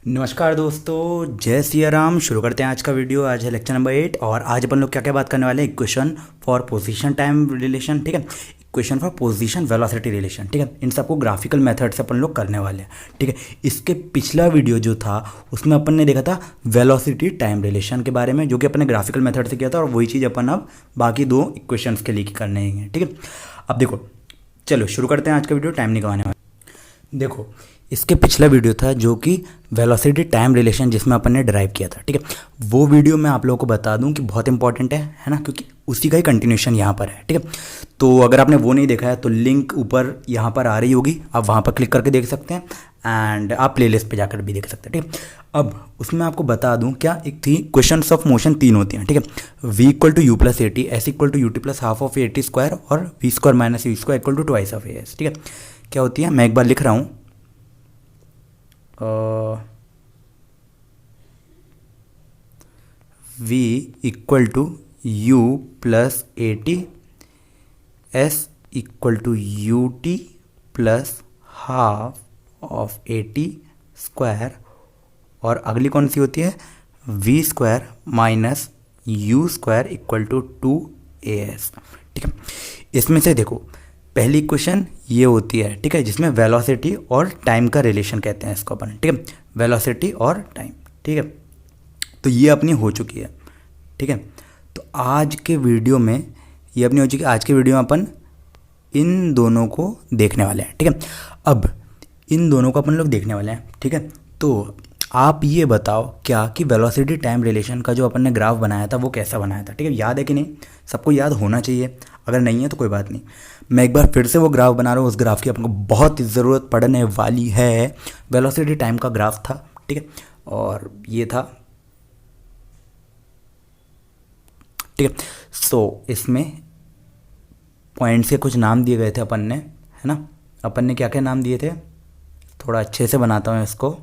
नमस्कार दोस्तों, जय सिया राम। शुरू करते हैं आज का वीडियो। आज है लेक्चर नंबर 8 और आज अपन लोग क्या क्या बात करने वाले हैं। Equation for position time relation, ठीक है। Equation for position velocity relation, ठीक है। इन सबको ग्राफिकल मेथड से अपन लोग करने वाले हैं, ठीक है। इसके पिछला वीडियो जो था उसमें अपन ने देखा था वेलोसिटी टाइम रिलेशन के बारे में, जो कि अपन ने ग्राफिकल मेथड से किया था, और वही चीज़ अपन अब बाकी दो इक्वेशंस के लिए करने हैं, ठीक है। अब देखो, चलो शुरू करते हैं आज का वीडियो, टाइम नहीं गंवाने वाले। देखो, इसके पिछला वीडियो था जो कि वेलोसिटी टाइम रिलेशन, जिसमें अपन ने ड्राइव किया था, ठीक है। वो वीडियो मैं आप लोगों को बता दूं कि बहुत इंपॉर्टेंट है ना, क्योंकि उसी का ही कंटिन्यूशन यहाँ पर है, ठीक है। तो अगर आपने वो नहीं देखा है तो लिंक ऊपर यहाँ पर आ रही होगी, आप वहाँ पर क्लिक करके देख सकते हैं, एंड आप प्लेलिस्ट पे जाकर भी देख सकते हैं, ठीक है। अब उसमें आपको बता दूं, क्या एक थी क्वेश्चंस ऑफ मोशन, तीन होती हैं, ठीक है। v equal to you plus A T, S equal to U T plus half of A T square, और v square minus v square equal to twice of a s, ठीक है। क्या होती है, मैं एक बार लिख रहा हूँ। v equal to you plus A T, S equal to U T plus half of A T square, और अगली कौन सी होती है, v square minus you square equal to 2as, ठीक है। इसमें से देखो, पहली इक्वेशन ये होती है, ठीक है, जिसमें वेलोसिटी और टाइम का रिलेशन कहते हैं इसको अपन, ठीक है। वेलोसिटी और टाइम, ठीक है। तो ये अपनी हो चुकी है, ठीक है। तो आज के वीडियो में ये अपनी हो चुकी है। आज के वीडियो में अपन इन दोनों को देखने वाले हैं, ठीक है। अब इन दोनों को अपन लोग देखने वाले हैं, ठीक है। तो आप ये बताओ क्या कि वेलोसिटी टाइम रिलेशन का जो अपन ने ग्राफ बनाया था वो कैसा बनाया था, ठीक है। याद है कि नहीं? सबको याद होना चाहिए, अगर नहीं है तो कोई बात नहीं, मैं एक बार फिर से वो ग्राफ बना रहा हूँ। उस ग्राफ की अपन को बहुत ज़रूरत पड़ने वाली है। वेलोसिटी टाइम का ग्राफ था, ठीक है, और ये था, ठीक है। सो इसमें पॉइंट्स के कुछ नाम दिए गए थे अपन ने, है ना। अपन ने क्या क्या नाम दिए थे, थोड़ा अच्छे से बनाता हूँ इसको।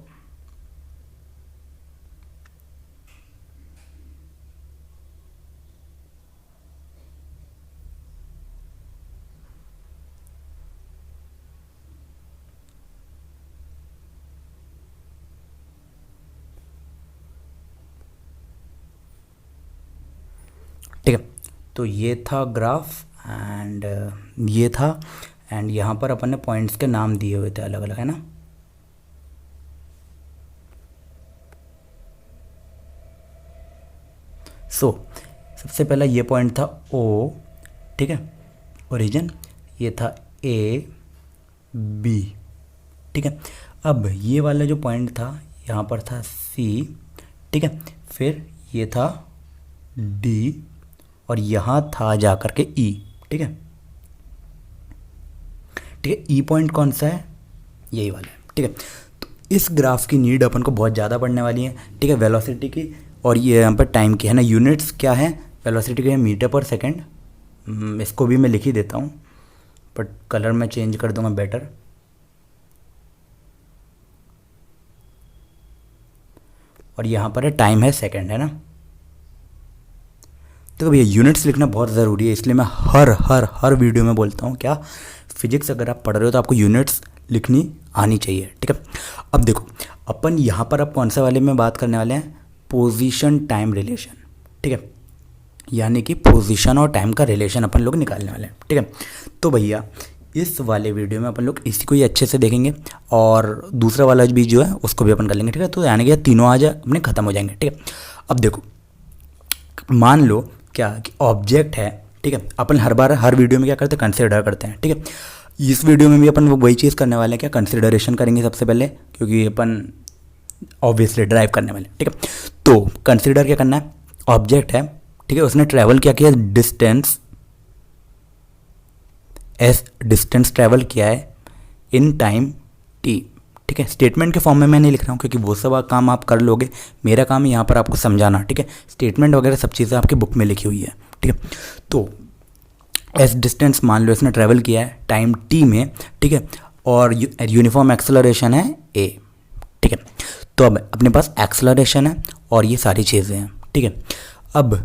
ठीक है, तो ये था ग्राफ, एंड ये था, एंड यहाँ पर अपन ने पॉइंट्स के नाम दिए हुए थे अलग अलग, है ना। सबसे पहला ये पॉइंट था O, ठीक है, ओरिजिन। ये था A B, ठीक है। अब ये वाला जो पॉइंट था यहाँ पर था C, ठीक है। फिर ये था D, और यहाँ था जा कर के E, ठीक है, ठीक है। E पॉइंट कौन सा है, यही वाला है, ठीक है। तो इस ग्राफ की नीड अपन को बहुत ज़्यादा पड़ने वाली है, ठीक है, वेलोसिटी की, और ये यहाँ पर टाइम की, है ना। यूनिट्स क्या है वेलोसिटी के, है मीटर पर सेकेंड। इसको भी मैं लिख ही देता हूँ, बट कलर मैं चेंज कर दूंगा बेटर। और यहाँ पर है टाइम है सेकेंड, है ना। तो भैया यूनिट्स लिखना बहुत ज़रूरी है, इसलिए मैं हर वीडियो में बोलता हूँ, क्या, फिजिक्स अगर आप पढ़ रहे हो तो आपको यूनिट्स लिखनी आनी चाहिए, ठीक है। अब देखो, अपन यहाँ पर अब कौन सा वाले में बात करने वाले हैं, पोजीशन टाइम रिलेशन, ठीक है, यानी कि पोजीशन और टाइम का रिलेशन अपन लोग निकालने वाले हैं, ठीक है। तो भैया इस वाले वीडियो में अपन लोग इसी को ही अच्छे से देखेंगे, और दूसरा वाला भी जो है उसको भी अपन कर लेंगे, ठीक है। तो यानी कि तीनों आज अपने ख़त्म हो जाएंगे, ठीक है। अब देखो, मान लो क्या कि ऑब्जेक्ट है, ठीक है। अपन हर वीडियो में क्या करते हैं, कंसिडर करते हैं, ठीक है। इस वीडियो में भी अपन वही चीज़ करने वाले हैं, क्या, कंसिडरेशन करेंगे सबसे पहले, क्योंकि अपन ऑब्वियसली ड्राइव करने वाले, ठीक है। तो कंसिडर क्या करना है, ऑब्जेक्ट है, ठीक है, उसने ट्रैवल क्या किया, डिस्टेंस एस, डिस्टेंस ट्रैवल किया है इन टाइम टी, ठीक है। स्टेटमेंट के फॉर्म में मैं नहीं लिख रहा हूँ, क्योंकि वो सब काम आप कर लोगे, मेरा काम है यहाँ पर आपको समझाना, ठीक है। स्टेटमेंट वगैरह सब चीज़ें आपकी बुक में लिखी हुई है, ठीक है। तो एस डिस्टेंस मान लो इसने ट्रैवल किया है टाइम टी में, ठीक है, और यूनिफॉर्म एक्सेलरेशन है ए, ठीक है। तो अब अपने पास एक्सेलरेशन है और ये सारी चीज़ें हैं, ठीक है। अब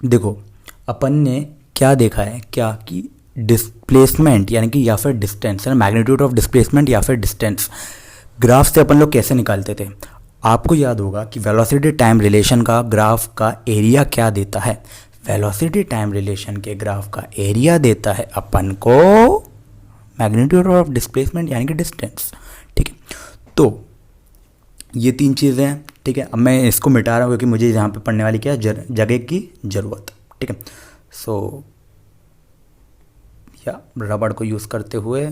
देखो, अपन ने क्या देखा है, क्या कि डिस्प्लेसमेंट यानी कि या फिर डिस्टेंस है ना, मैग्नीट्यूड ऑफ डिस्प्लेसमेंट या फिर डिस्टेंस ग्राफ से अपन लोग कैसे निकालते थे, आपको याद होगा कि वेलोसिटी टाइम रिलेशन का ग्राफ का एरिया क्या देता है, वेलोसिटी टाइम रिलेशन के ग्राफ का एरिया देता है अपन को मैग्नीट्यूड ऑफ डिस्प्लेसमेंट यानी कि डिस्टेंस। ठीक है, तो ये तीन चीज़ें हैं। ठीक है, अब मैं इसको मिटा रहा हूँ क्योंकि मुझे यहाँ पे पढ़ने वाली क्या है, जगह की ज़रूरत। ठीक है, सो या रबड़ को यूज़ करते हुए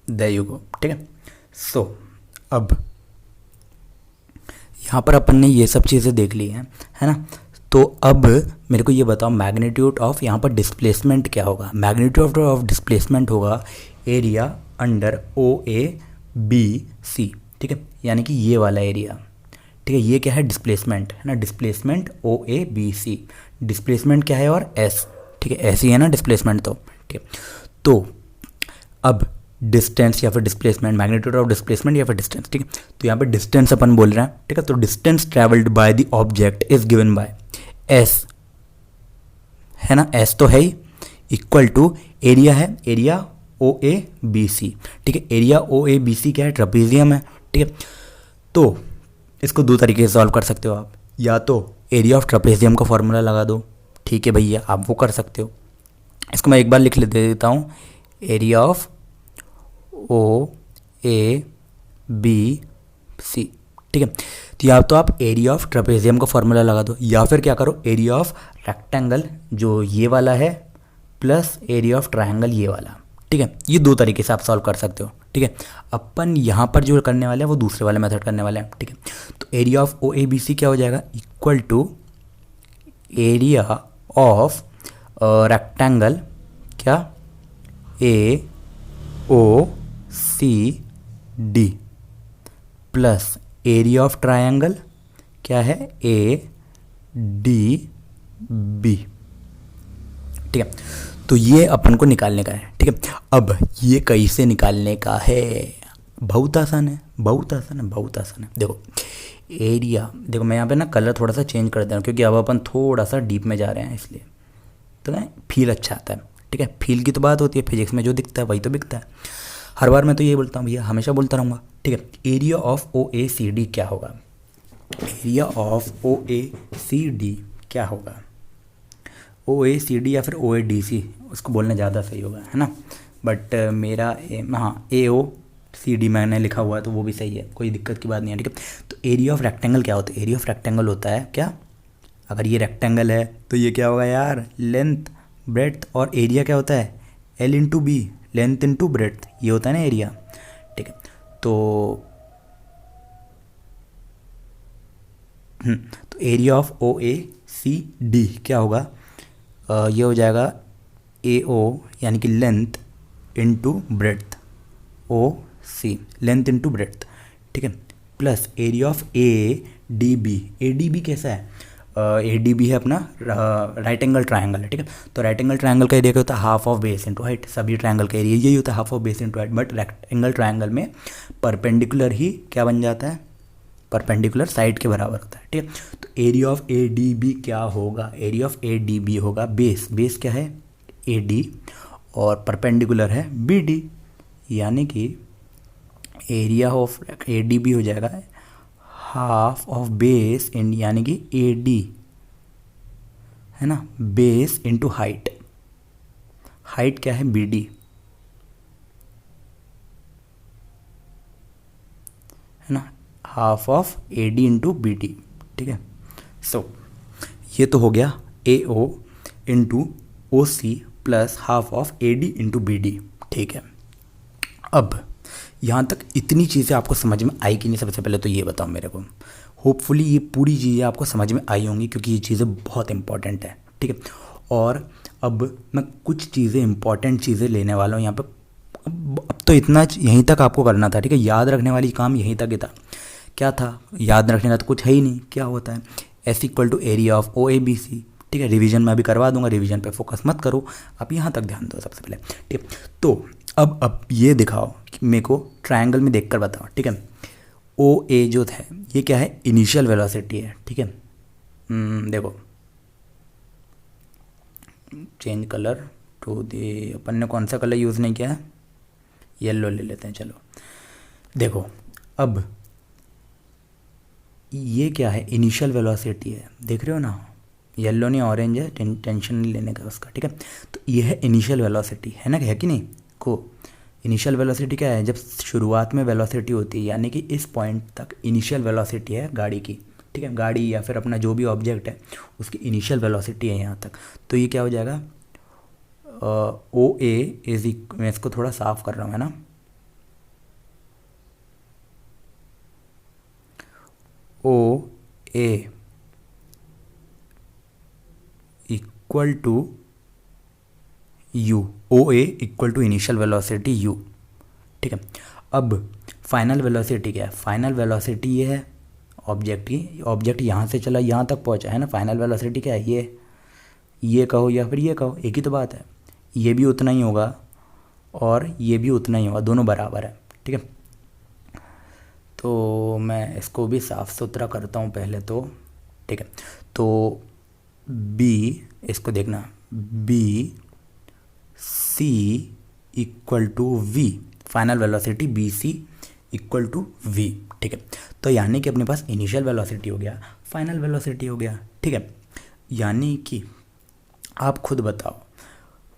देयर यू गो। ठीक है, सो अब यहाँ पर अपन ने ये सब चीज़ें देख ली हैं, है ना। तो अब मेरे को ये बताओ मैग्नीट्यूड ऑफ यहाँ पर डिस्प्लेसमेंट क्या होगा। मैग्नीट्यूड ऑफ डिस्प्लेसमेंट होगा area under O A B C. ठीक है, यानी कि ये वाला एरिया। ठीक है, ये क्या है, डिस्प्लेसमेंट है ना, displacement O A B C. Displacement क्या है और एस। ठीक है, ऐसी है ना डिस्प्लेसमेंट तो। ठीक है, तो अब डिस्टेंस या फिर डिस्प्लेसमेंट, मैग्नीट्यूड ऑफ डिस्प्लेसमेंट या फिर डिस्टेंस। ठीक है, तो यहाँ पे डिस्टेंस अपन बोल रहे हैं। ठीक है, तो distance travelled by the object is given by S, है ना, एस तो है ही, इक्वल टू एरिया है, area O A B C. ठीक है, area O A B C क्या है, ट्रेपेजियम है। ठीक है, तो इसको दो तरीके से सॉल्व कर सकते हो आप, या तो एरिया ऑफ ट्रेपेजियम का फॉर्मूला लगा दो। ठीक है भैया, आप वो कर सकते हो। इसको मैं एक बार लिख दे देता हूँ, area of O A B C. ठीक है, तो या तो आप एरिया ऑफ ट्रेपेजियम का फॉर्मूला लगा दो, या फिर क्या करो, एरिया ऑफ रेक्टेंगल जो ये वाला है प्लस एरिया ऑफ ट्रायंगल ये वाला। ठीक है, ये दो तरीके से आप सॉल्व कर सकते हो। ठीक है, अपन यहाँ पर जो करने वाले हैं वो दूसरे वाले मेथड करने वाले हैं। ठीक है, तो area of O A B C क्या हो जाएगा, equal to area of rectangle क्या, A O C D plus area of triangle क्या है, ए डी बी। ठीक है, तो ये अपन को निकालने का है। ठीक है, अब ये कैसे निकालने का है, बहुत आसान है, बहुत आसान है, बहुत आसान है। देखो एरिया, देखो मैं यहाँ पे ना कलर थोड़ा सा चेंज कर दे रहा हूँ क्योंकि अब अपन थोड़ा सा डीप में जा रहे हैं, इसलिए तो ना फील अच्छा आता है। ठीक है, फील की तो बात होती है, फिजिक्स में जो दिखता है वही तो बिकता है। हर बार मैं तो ये बोलता हूँ भैया, हमेशा बोलता रहूँगा। ठीक है, area of O A C D क्या होगा, area of O A C D क्या होगा, ओ ए सी डी या फिर ओ ए डी सी, उसको बोलना ज़्यादा सही होगा, है ना। बट मेरा हाँ ए ओ सी डी मैंने लिखा हुआ है तो वो भी सही है, कोई दिक्कत की बात नहीं है। ठीक है, तो एरिया ऑफ रेक्टेंगल क्या होता है, एरिया ऑफ रेक्टेंगल होता है क्या, अगर ये रेक्टेंगल है तो ये क्या होगा यार, लेंथ ब्रेड्थ, और एरिया क्या होता है, L into B, length into breadth, ये होता है ना एरिया। ठीक है, तो area of O A C D क्या होगा, ये हो जाएगा ए ओ यानी कि length into breadth, O C length into breadth. ठीक है, plus area of A D B, A D B कैसा है, ए डी बी है अपना राइट एंगल ट्रायंगल है। ठीक है, तो राइट एंगल ट्रायंगल का एरिया क्या होता है, half of base into height. सभी ट्रायंगल का एरिया यही होता है, half of base into height, but rectangle triangle में परपेंडिकुलर ही क्या बन जाता है, परपेंडिकुलर साइड के बराबर होता है। ठीक है, तो area of A D B क्या होगा, area of A D B होगा बेस, बेस क्या है ए डी और परपेंडिकुलर है बी डी, यानी कि area of A D B हो जाएगा हाफ ऑफ बेस इन यानी कि ए डी, है ना, बेस इंटू हाइट, हाइट क्या है बी डी, है ना, half of A D into B D. ठीक है, सो ये तो हो गया A O into O C plus half of A D into B D. ठीक है, अब यहाँ तक इतनी चीज़ें आपको समझ में आई कि नहीं, सबसे पहले तो ये बताओ मेरे को। होपफुली ये पूरी चीज़ें आपको समझ में आई होंगी क्योंकि ये चीज़ें बहुत इंपॉर्टेंट है। ठीक है, और अब मैं कुछ चीज़ें इंपॉर्टेंट चीज़ें लेने वाला हूँ यहाँ पे। अब तो इतना यहीं तक आपको करना था। ठीक है, याद रखने वाली काम यहीं तक ही था। क्या था याद रखने का, तो कुछ है ही नहीं। क्या होता है, S equal to area of O A B C. ठीक है, रिवीजन मैं अभी करवा दूंगा, रिवीजन पे फोकस मत करो, आप यहाँ तक ध्यान दो सबसे पहले। ठीक है, तो अब ये दिखाओ कि मेरे को ट्रायंगल में देखकर बताओ। ठीक है, ओ ए जो है ये क्या है, इनिशियल वेलोसिटी है। ठीक है, देखो चेंज कलर, टू दी, अपन ने कौन सा कलर यूज़ नहीं किया है, येलो ले लेते हैं। चलो देखो, अब ये क्या है, इनिशियल वेलोसिटी है, देख रहे हो ना, येलो नहीं ऑरेंज है, टेंशन नहीं लेने का उसका, ठीक है। तो ये है इनिशियल वेलोसिटी, है ना, है कि नहीं को। इनिशियल वेलोसिटी क्या है, जब शुरुआत में वेलोसिटी होती है, यानी कि इस पॉइंट तक इनिशियल वेलोसिटी है गाड़ी की, ठीक है, गाड़ी या फिर अपना जो भी ऑब्जेक्ट है उसकी इनिशियल वेलोसिटी है यहाँ तक। तो ये क्या हो जाएगा, ओ ए इज, मैं इसको थोड़ा साफ कर रहा हूँ, है ना, O A equal to u, O A equal to initial velocity u, ठीक है। अब फाइनल वेलोसिटी क्या है, फाइनल वेलोसिटी ये है ऑब्जेक्ट की, ऑब्जेक्ट यहाँ से चला यहाँ तक पहुँचा, है ना, फाइनल वेलोसिटी क्या है, ये कहो या फिर ये कहो, एक ही तो बात है, ये भी उतना ही होगा और ये भी उतना ही होगा, दोनों बराबर है, ठीक है। तो मैं इसको भी साफ़ सुथरा करता हूँ पहले तो, ठीक है। तो बी, इसको देखना, B C equal to V, final velocity B C equal to V, ठीक है। तो यानी कि अपने पास इनिशियल वेलोसिटी हो गया, फाइनल वेलोसिटी हो गया, ठीक है। यानी कि आप खुद बताओ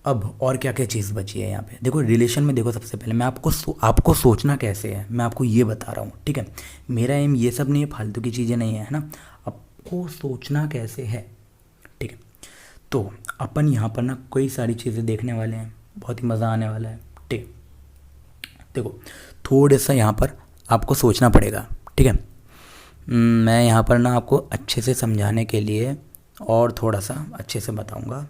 अब और क्या क्या चीज़ बची है यहाँ पे। देखो रिलेशन में, देखो सबसे पहले मैं आपको सोचना कैसे है मैं आपको ये बता रहा हूँ, ठीक है। मेरा एम ये सब नहीं है, फालतू की चीज़ें नहीं है ना, आपको सोचना कैसे है, ठीक है। तो अपन यहाँ पर ना कई सारी चीज़ें देखने वाले हैं, बहुत ही मज़ा आने वाला है, ठीक है। देखो थोड़ा सा यहाँ पर आपको सोचना पड़ेगा, ठीक है। मैं यहाँ पर ना आपको अच्छे से समझाने के लिए और थोड़ा सा अच्छे से बताऊँगा,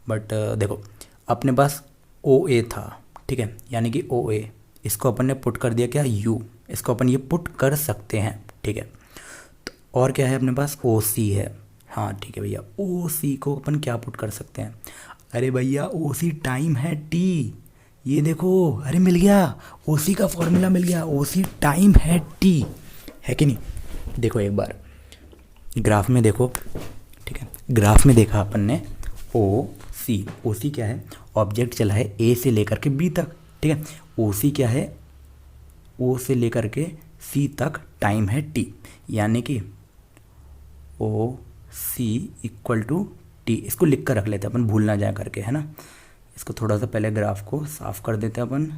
बट देखो अपने पास ओ ए था, ठीक है, यानी कि ओ ए, इसको अपन ने पुट कर दिया क्या, यू, इसको अपन ये पुट कर सकते हैं, ठीक है। तो और क्या है अपने पास, ओ सी है, हाँ ठीक है भैया, ओ सी को अपन क्या पुट कर सकते हैं, अरे भैया ओ सी टाइम है टी, ये देखो, अरे मिल गया, ओ सी का फॉर्मूला मिल गया, ओ सी टाइम है टी, है कि नहीं। देखो एक बार ग्राफ में देखो, ठीक है, ग्राफ में देखा अपन ने ओ सी क्या है, ऑब्जेक्ट चला है ए से लेकर के बी तक, ठीक है। ओ सी क्या है, ओ से लेकर के सी तक टाइम है टी, यानी कि ओ सी इक्वल टू टी, इसको लिख कर रख लेते हैं अपन, भूल ना जाए करके, है ना। इसको थोड़ा सा पहले ग्राफ को साफ कर देते हैं अपन,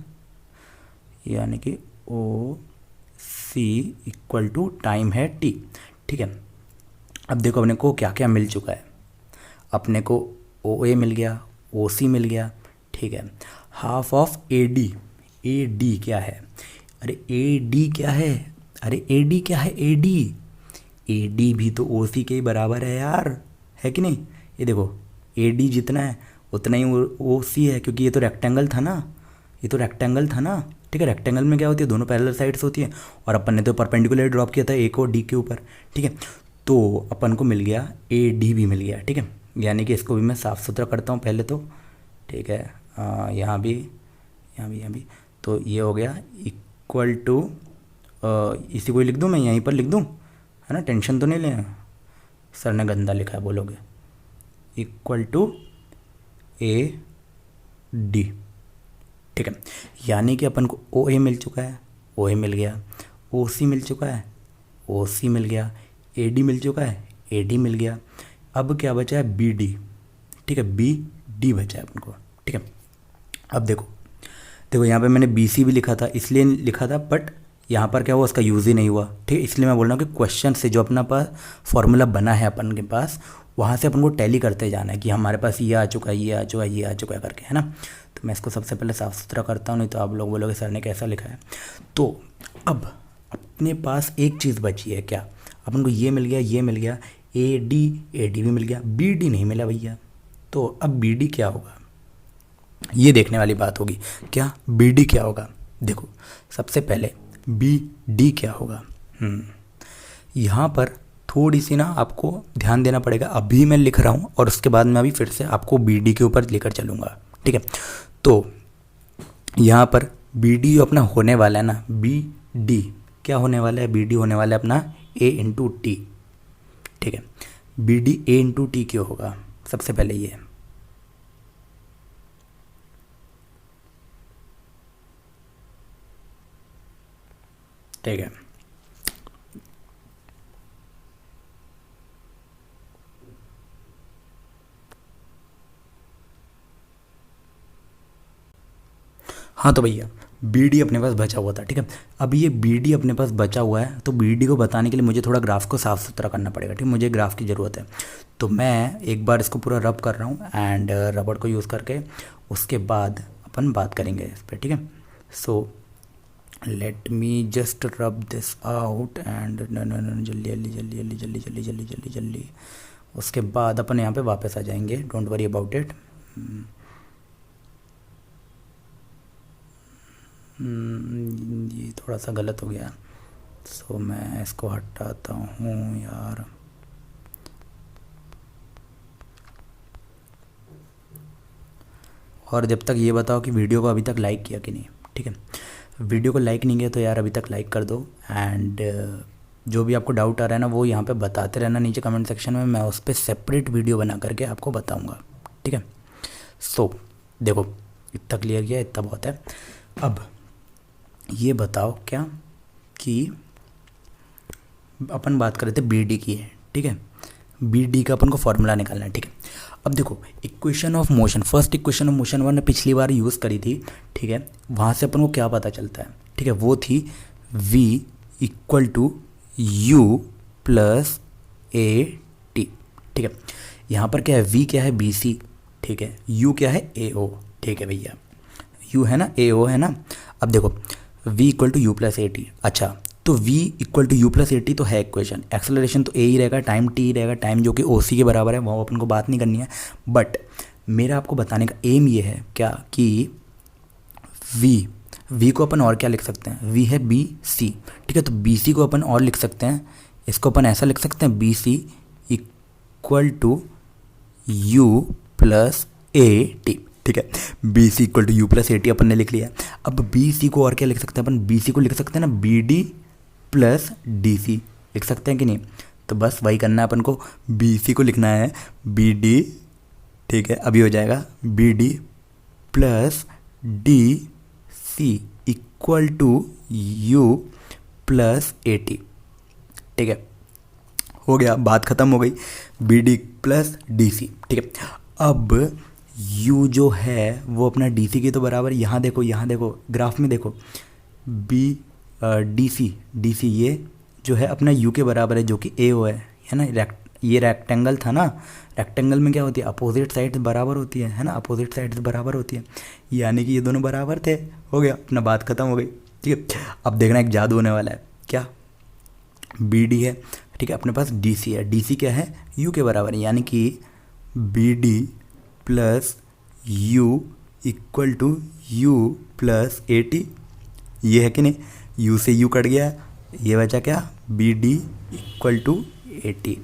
यानी कि ओ सी इक्वल टू टाइम है टी, ठीक है। अब देखो अपने को क्या क्या मिल चुका है, अपने को ओ ए मिल गया, ओ सी मिल गया, ठीक है। हाफ ऑफ ए डी क्या है, अरे ए डी क्या है, अरे ए डी क्या है, ए डी भी तो ओ सी के ही बराबर है यार, है कि नहीं। ये देखो ए डी जितना है उतना ही ओ सी है, क्योंकि ये तो रेक्टेंगल था ना, ठीक है। रेक्टेंगल में क्या होती है, दोनों पैरेलल साइड्स होती है, और अपन ने तो परपेंडिकुलर ड्रॉप किया था ए को डी के ऊपर, ठीक है। तो अपन को मिल गया ए डी भी मिल गया, ठीक है। यानी कि इसको भी मैं साफ़ सुथरा करता हूँ पहले तो, ठीक है। यहाँ भी, तो ये हो गया इक्वल टू, इसी को ही लिख दूँ मैं, यहीं पर लिख दूँ, है ना, टेंशन तो नहीं लेना, सर ने गंदा लिखा है बोलोगे, इक्वल टू ए डी, ठीक है। यानी कि अपन को ओ ए मिल चुका है, ओ ए मिल गया, ओ सी मिल चुका है, ओ सी मिल गया, ए डी मिल चुका है, ए डी मिल गया। अब क्या बचा है, बी डी, ठीक है, बी डी बचा है अपन को, ठीक है। अब देखो यहाँ पे मैंने बी सी भी लिखा था, इसलिए लिखा था, बट यहाँ पर क्या हुआ, उसका यूज़ ही नहीं हुआ, ठीक है। इसलिए मैं बोल रहा हूँ कि क्वेश्चन से जो अपना पास फॉर्मूला बना है अपन के पास, वहाँ से अपन को टैली करते जाना है कि हमारे पास ये आ चुका है, ये आ चुका है, ये आ चुका है करके, है ना। तो मैं इसको सबसे पहले साफ़ सुथरा करता हूँ, नहीं तो आप लोग बोलोगे सर ने कैसा लिखा है। तो अब अपने पास एक चीज़ बची है, क्या, अपन को ये मिल गया, ये मिल गया, ए डी भी मिल गया, बी डी नहीं मिला भैया। तो अब बी डी क्या होगा, ये देखने वाली बात होगी, क्या बी डी क्या होगा। देखो सबसे पहले बी डी क्या होगा, यहाँ पर थोड़ी सी ना आपको ध्यान देना पड़ेगा, अभी मैं लिख रहा हूँ और उसके बाद मैं अभी फिर से आपको बी डी के ऊपर लेकर चलूँगा, ठीक है। तो यहाँ पर बी डी अपना होने वाला है ना, बी डी क्या होने वाला है, बी डी होने वाला है अपना ए इंटू टी, ठीक है। B D A into T क्यों होगा, सबसे पहले ये ठीक है। हाँ तो भैया बी डी अपने पास बचा हुआ था, ठीक है। अब ये बी डी अपने पास बचा हुआ है, तो बी डी को बताने के लिए मुझे थोड़ा ग्राफ को साफ़ सुथरा करना पड़ेगा, ठीक है। मुझे ग्राफ की ज़रूरत है, तो मैं एक बार इसको पूरा रब कर रहा हूँ एंड रबड़ को यूज़ करके उसके बाद अपन बात करेंगे इस पर, ठीक है। So let me just rub this out and जल्दी जल्दी जल्दी जल्दी जल्दी जल्दी जल्दी जल्दी जल्दी, उसके बाद अपन यहाँ पे वापस आ जाएंगे, डोंट वरी अबाउट इट। ये थोड़ा सा गलत हो गया, सो मैं इसको हटाता हूँ यार। और जब तक ये बताओ कि वीडियो को अभी तक लाइक किया कि नहीं, ठीक है। वीडियो को लाइक नहीं किया तो यार अभी तक लाइक कर दो एंड जो भी आपको डाउट आ रहा है ना वो यहाँ पे बताते रहना नीचे कमेंट सेक्शन में, मैं उस पर सेपरेट वीडियो बना करके आपको बताऊँगा, ठीक है। सो देखो इतना क्लियर किया, इतना बहुत है। अब ये बताओ क्या कि अपन बात कर रहे थे बी डी की है, ठीक है। बी डी का अपन को फॉर्मूला निकालना है, ठीक है। अब देखो equation of motion, first equation of motion one ने पिछली बार यूज़ करी थी, ठीक है। वहाँ से अपन को क्या पता चलता है, ठीक है, वो थी v equal to you plus A T, ठीक है। यहाँ पर क्या है, v क्या है बी सी, ठीक है, u क्या है ए ओ, ठीक है भैया, u है ना ए ओ है ना। अब देखो v equal to you plus A T, अच्छा तो v equal to you plus A T तो है इक्वेशन, एक्सेलरेशन तो a ही रहेगा, टाइम t ही रहेगा, टाइम जो कि ओ सी के बराबर है, वो अपन को बात नहीं करनी है। बट मेरा आपको बताने का एम ये है क्या कि v को अपन और क्या लिख सकते हैं, v है बी सी, ठीक है। तो बी सी को अपन और लिख सकते हैं, इसको अपन ऐसा लिख सकते हैं, B C equal to you plus A T, ठीक है। B C equal to you plus A t अपन ने लिख लिया। अब बी सी को और क्या लिख सकते हैं अपन, बी सी को लिख सकते हैं ना B D plus D C, लिख सकते हैं कि नहीं। तो बस वही करना है अपन को, बी सी को लिखना है बी डी, ठीक है, अभी हो जाएगा B D plus D C equal to you plus A T, ठीक है। हो गया, बात ख़त्म हो गई, B D plus D C, ठीक है। अब u जो है वो अपना डी सी के तो बराबर, यहाँ देखो ग्राफ में देखो बी डी सी ये जो है अपना u के बराबर है, जो कि ए ओ है ना। ये रेक्टेंगल था ना, रेक्टेंगल में क्या होती है, अपोजिट साइड्स बराबर होती है ना, अपोजिट साइड्स बराबर होती है, यानी कि ये दोनों बराबर थे। हो गया, अपना बात ख़त्म हो गई, ठीक है। अब देखना एक जादू होने वाला है, क्या बी डी है, ठीक है, अपने पास डी सी है, डी सी क्या है u के बराबर है, यानी कि B D plus U equal to you plus A T, ये है कि नहीं, u से u कट गया, ये बचा क्या B D equal to A T,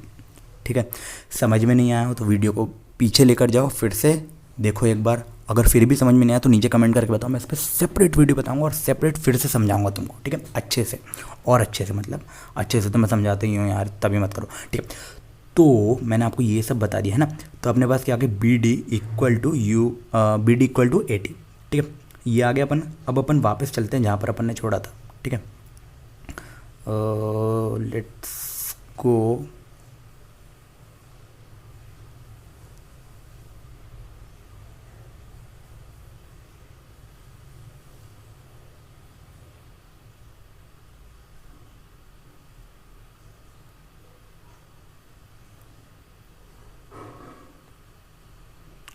ठीक है। समझ में नहीं आया हो तो वीडियो को पीछे लेकर जाओ, फिर से देखो एक बार, अगर फिर भी समझ में नहीं आया तो नीचे कमेंट करके बताओ, मैं इस पर सेपरेट वीडियो बताऊंगा और सेपरेट फिर से समझाऊंगा तुमको, ठीक है, अच्छे से, और अच्छे से, मतलब अच्छे से तो मैं समझाते ही हूँ यार, तभी मत करो, ठीक है। तो मैंने आपको ये सब बता दिया है ना, तो अपने पास क्या आ गया B D equal to U, B D equal to A T, ठीक है, ये आ गया अपन। अब अपन वापस चलते हैं जहाँ पर अपन ने छोड़ा था, ठीक है। लेट्स गो,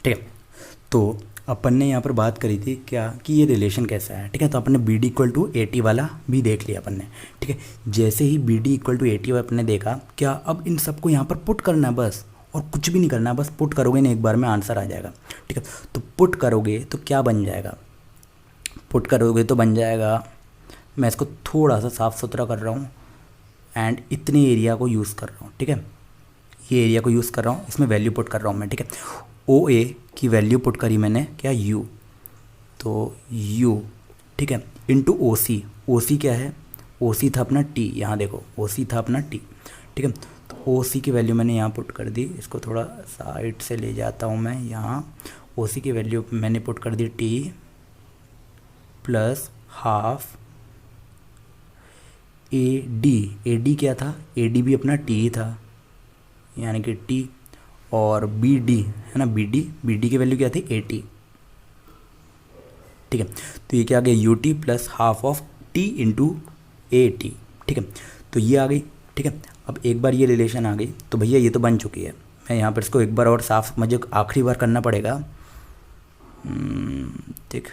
ठीक है। तो अपन ने यहाँ पर बात करी थी क्या कि ये रिलेशन कैसा है, ठीक है। तो अपन ने B D equal to A t वाला भी देख लिया अपन ने, ठीक है। जैसे ही B D equal to A t अपन ने देखा क्या, अब इन सबको यहाँ पर पुट करना है बस, और कुछ भी नहीं करना है, बस पुट करोगे ना एक बार में आंसर आ जाएगा, ठीक है। तो पुट करोगे तो क्या बन जाएगा, पुट करोगे तो बन जाएगा, मैं इसको थोड़ा सा साफ़ सुथरा कर रहा हूँ एंड इतने एरिया को यूज़ कर रहा हूँ, ठीक है। ये एरिया को यूज़ कर रहा हूँ, इसमें वैल्यू पुट कर रहा हूँ मैं, ठीक है। ओ ए की वैल्यू पुट करी मैंने क्या u, तो u, ठीक है, इंटू ओ सी, ओ सी क्या है, ओ सी था अपना t, यहाँ देखो ओ सी था अपना t, ठीक है। तो ओ सी की वैल्यू मैंने यहाँ पुट कर दी, इसको थोड़ा साइड से ले जाता हूँ मैं, यहाँ ओ सी की वैल्यू मैंने पुट कर दी t plus half A D क्या था, ए डी भी अपना टी ही था, यानी कि टी, और बी डी है ना, बी डी की वैल्यू क्या थी, ए टी। ठीक है, तो ये क्या आ गया, U T plus half of T into A T. ठीक है, तो ये आ गई। ठीक है, अब एक बार ये रिलेशन आ गई तो भैया ये तो बन चुकी है। मैं यहाँ पर इसको एक बार और साफ मुझे आखिरी बार करना पड़ेगा। ठीक,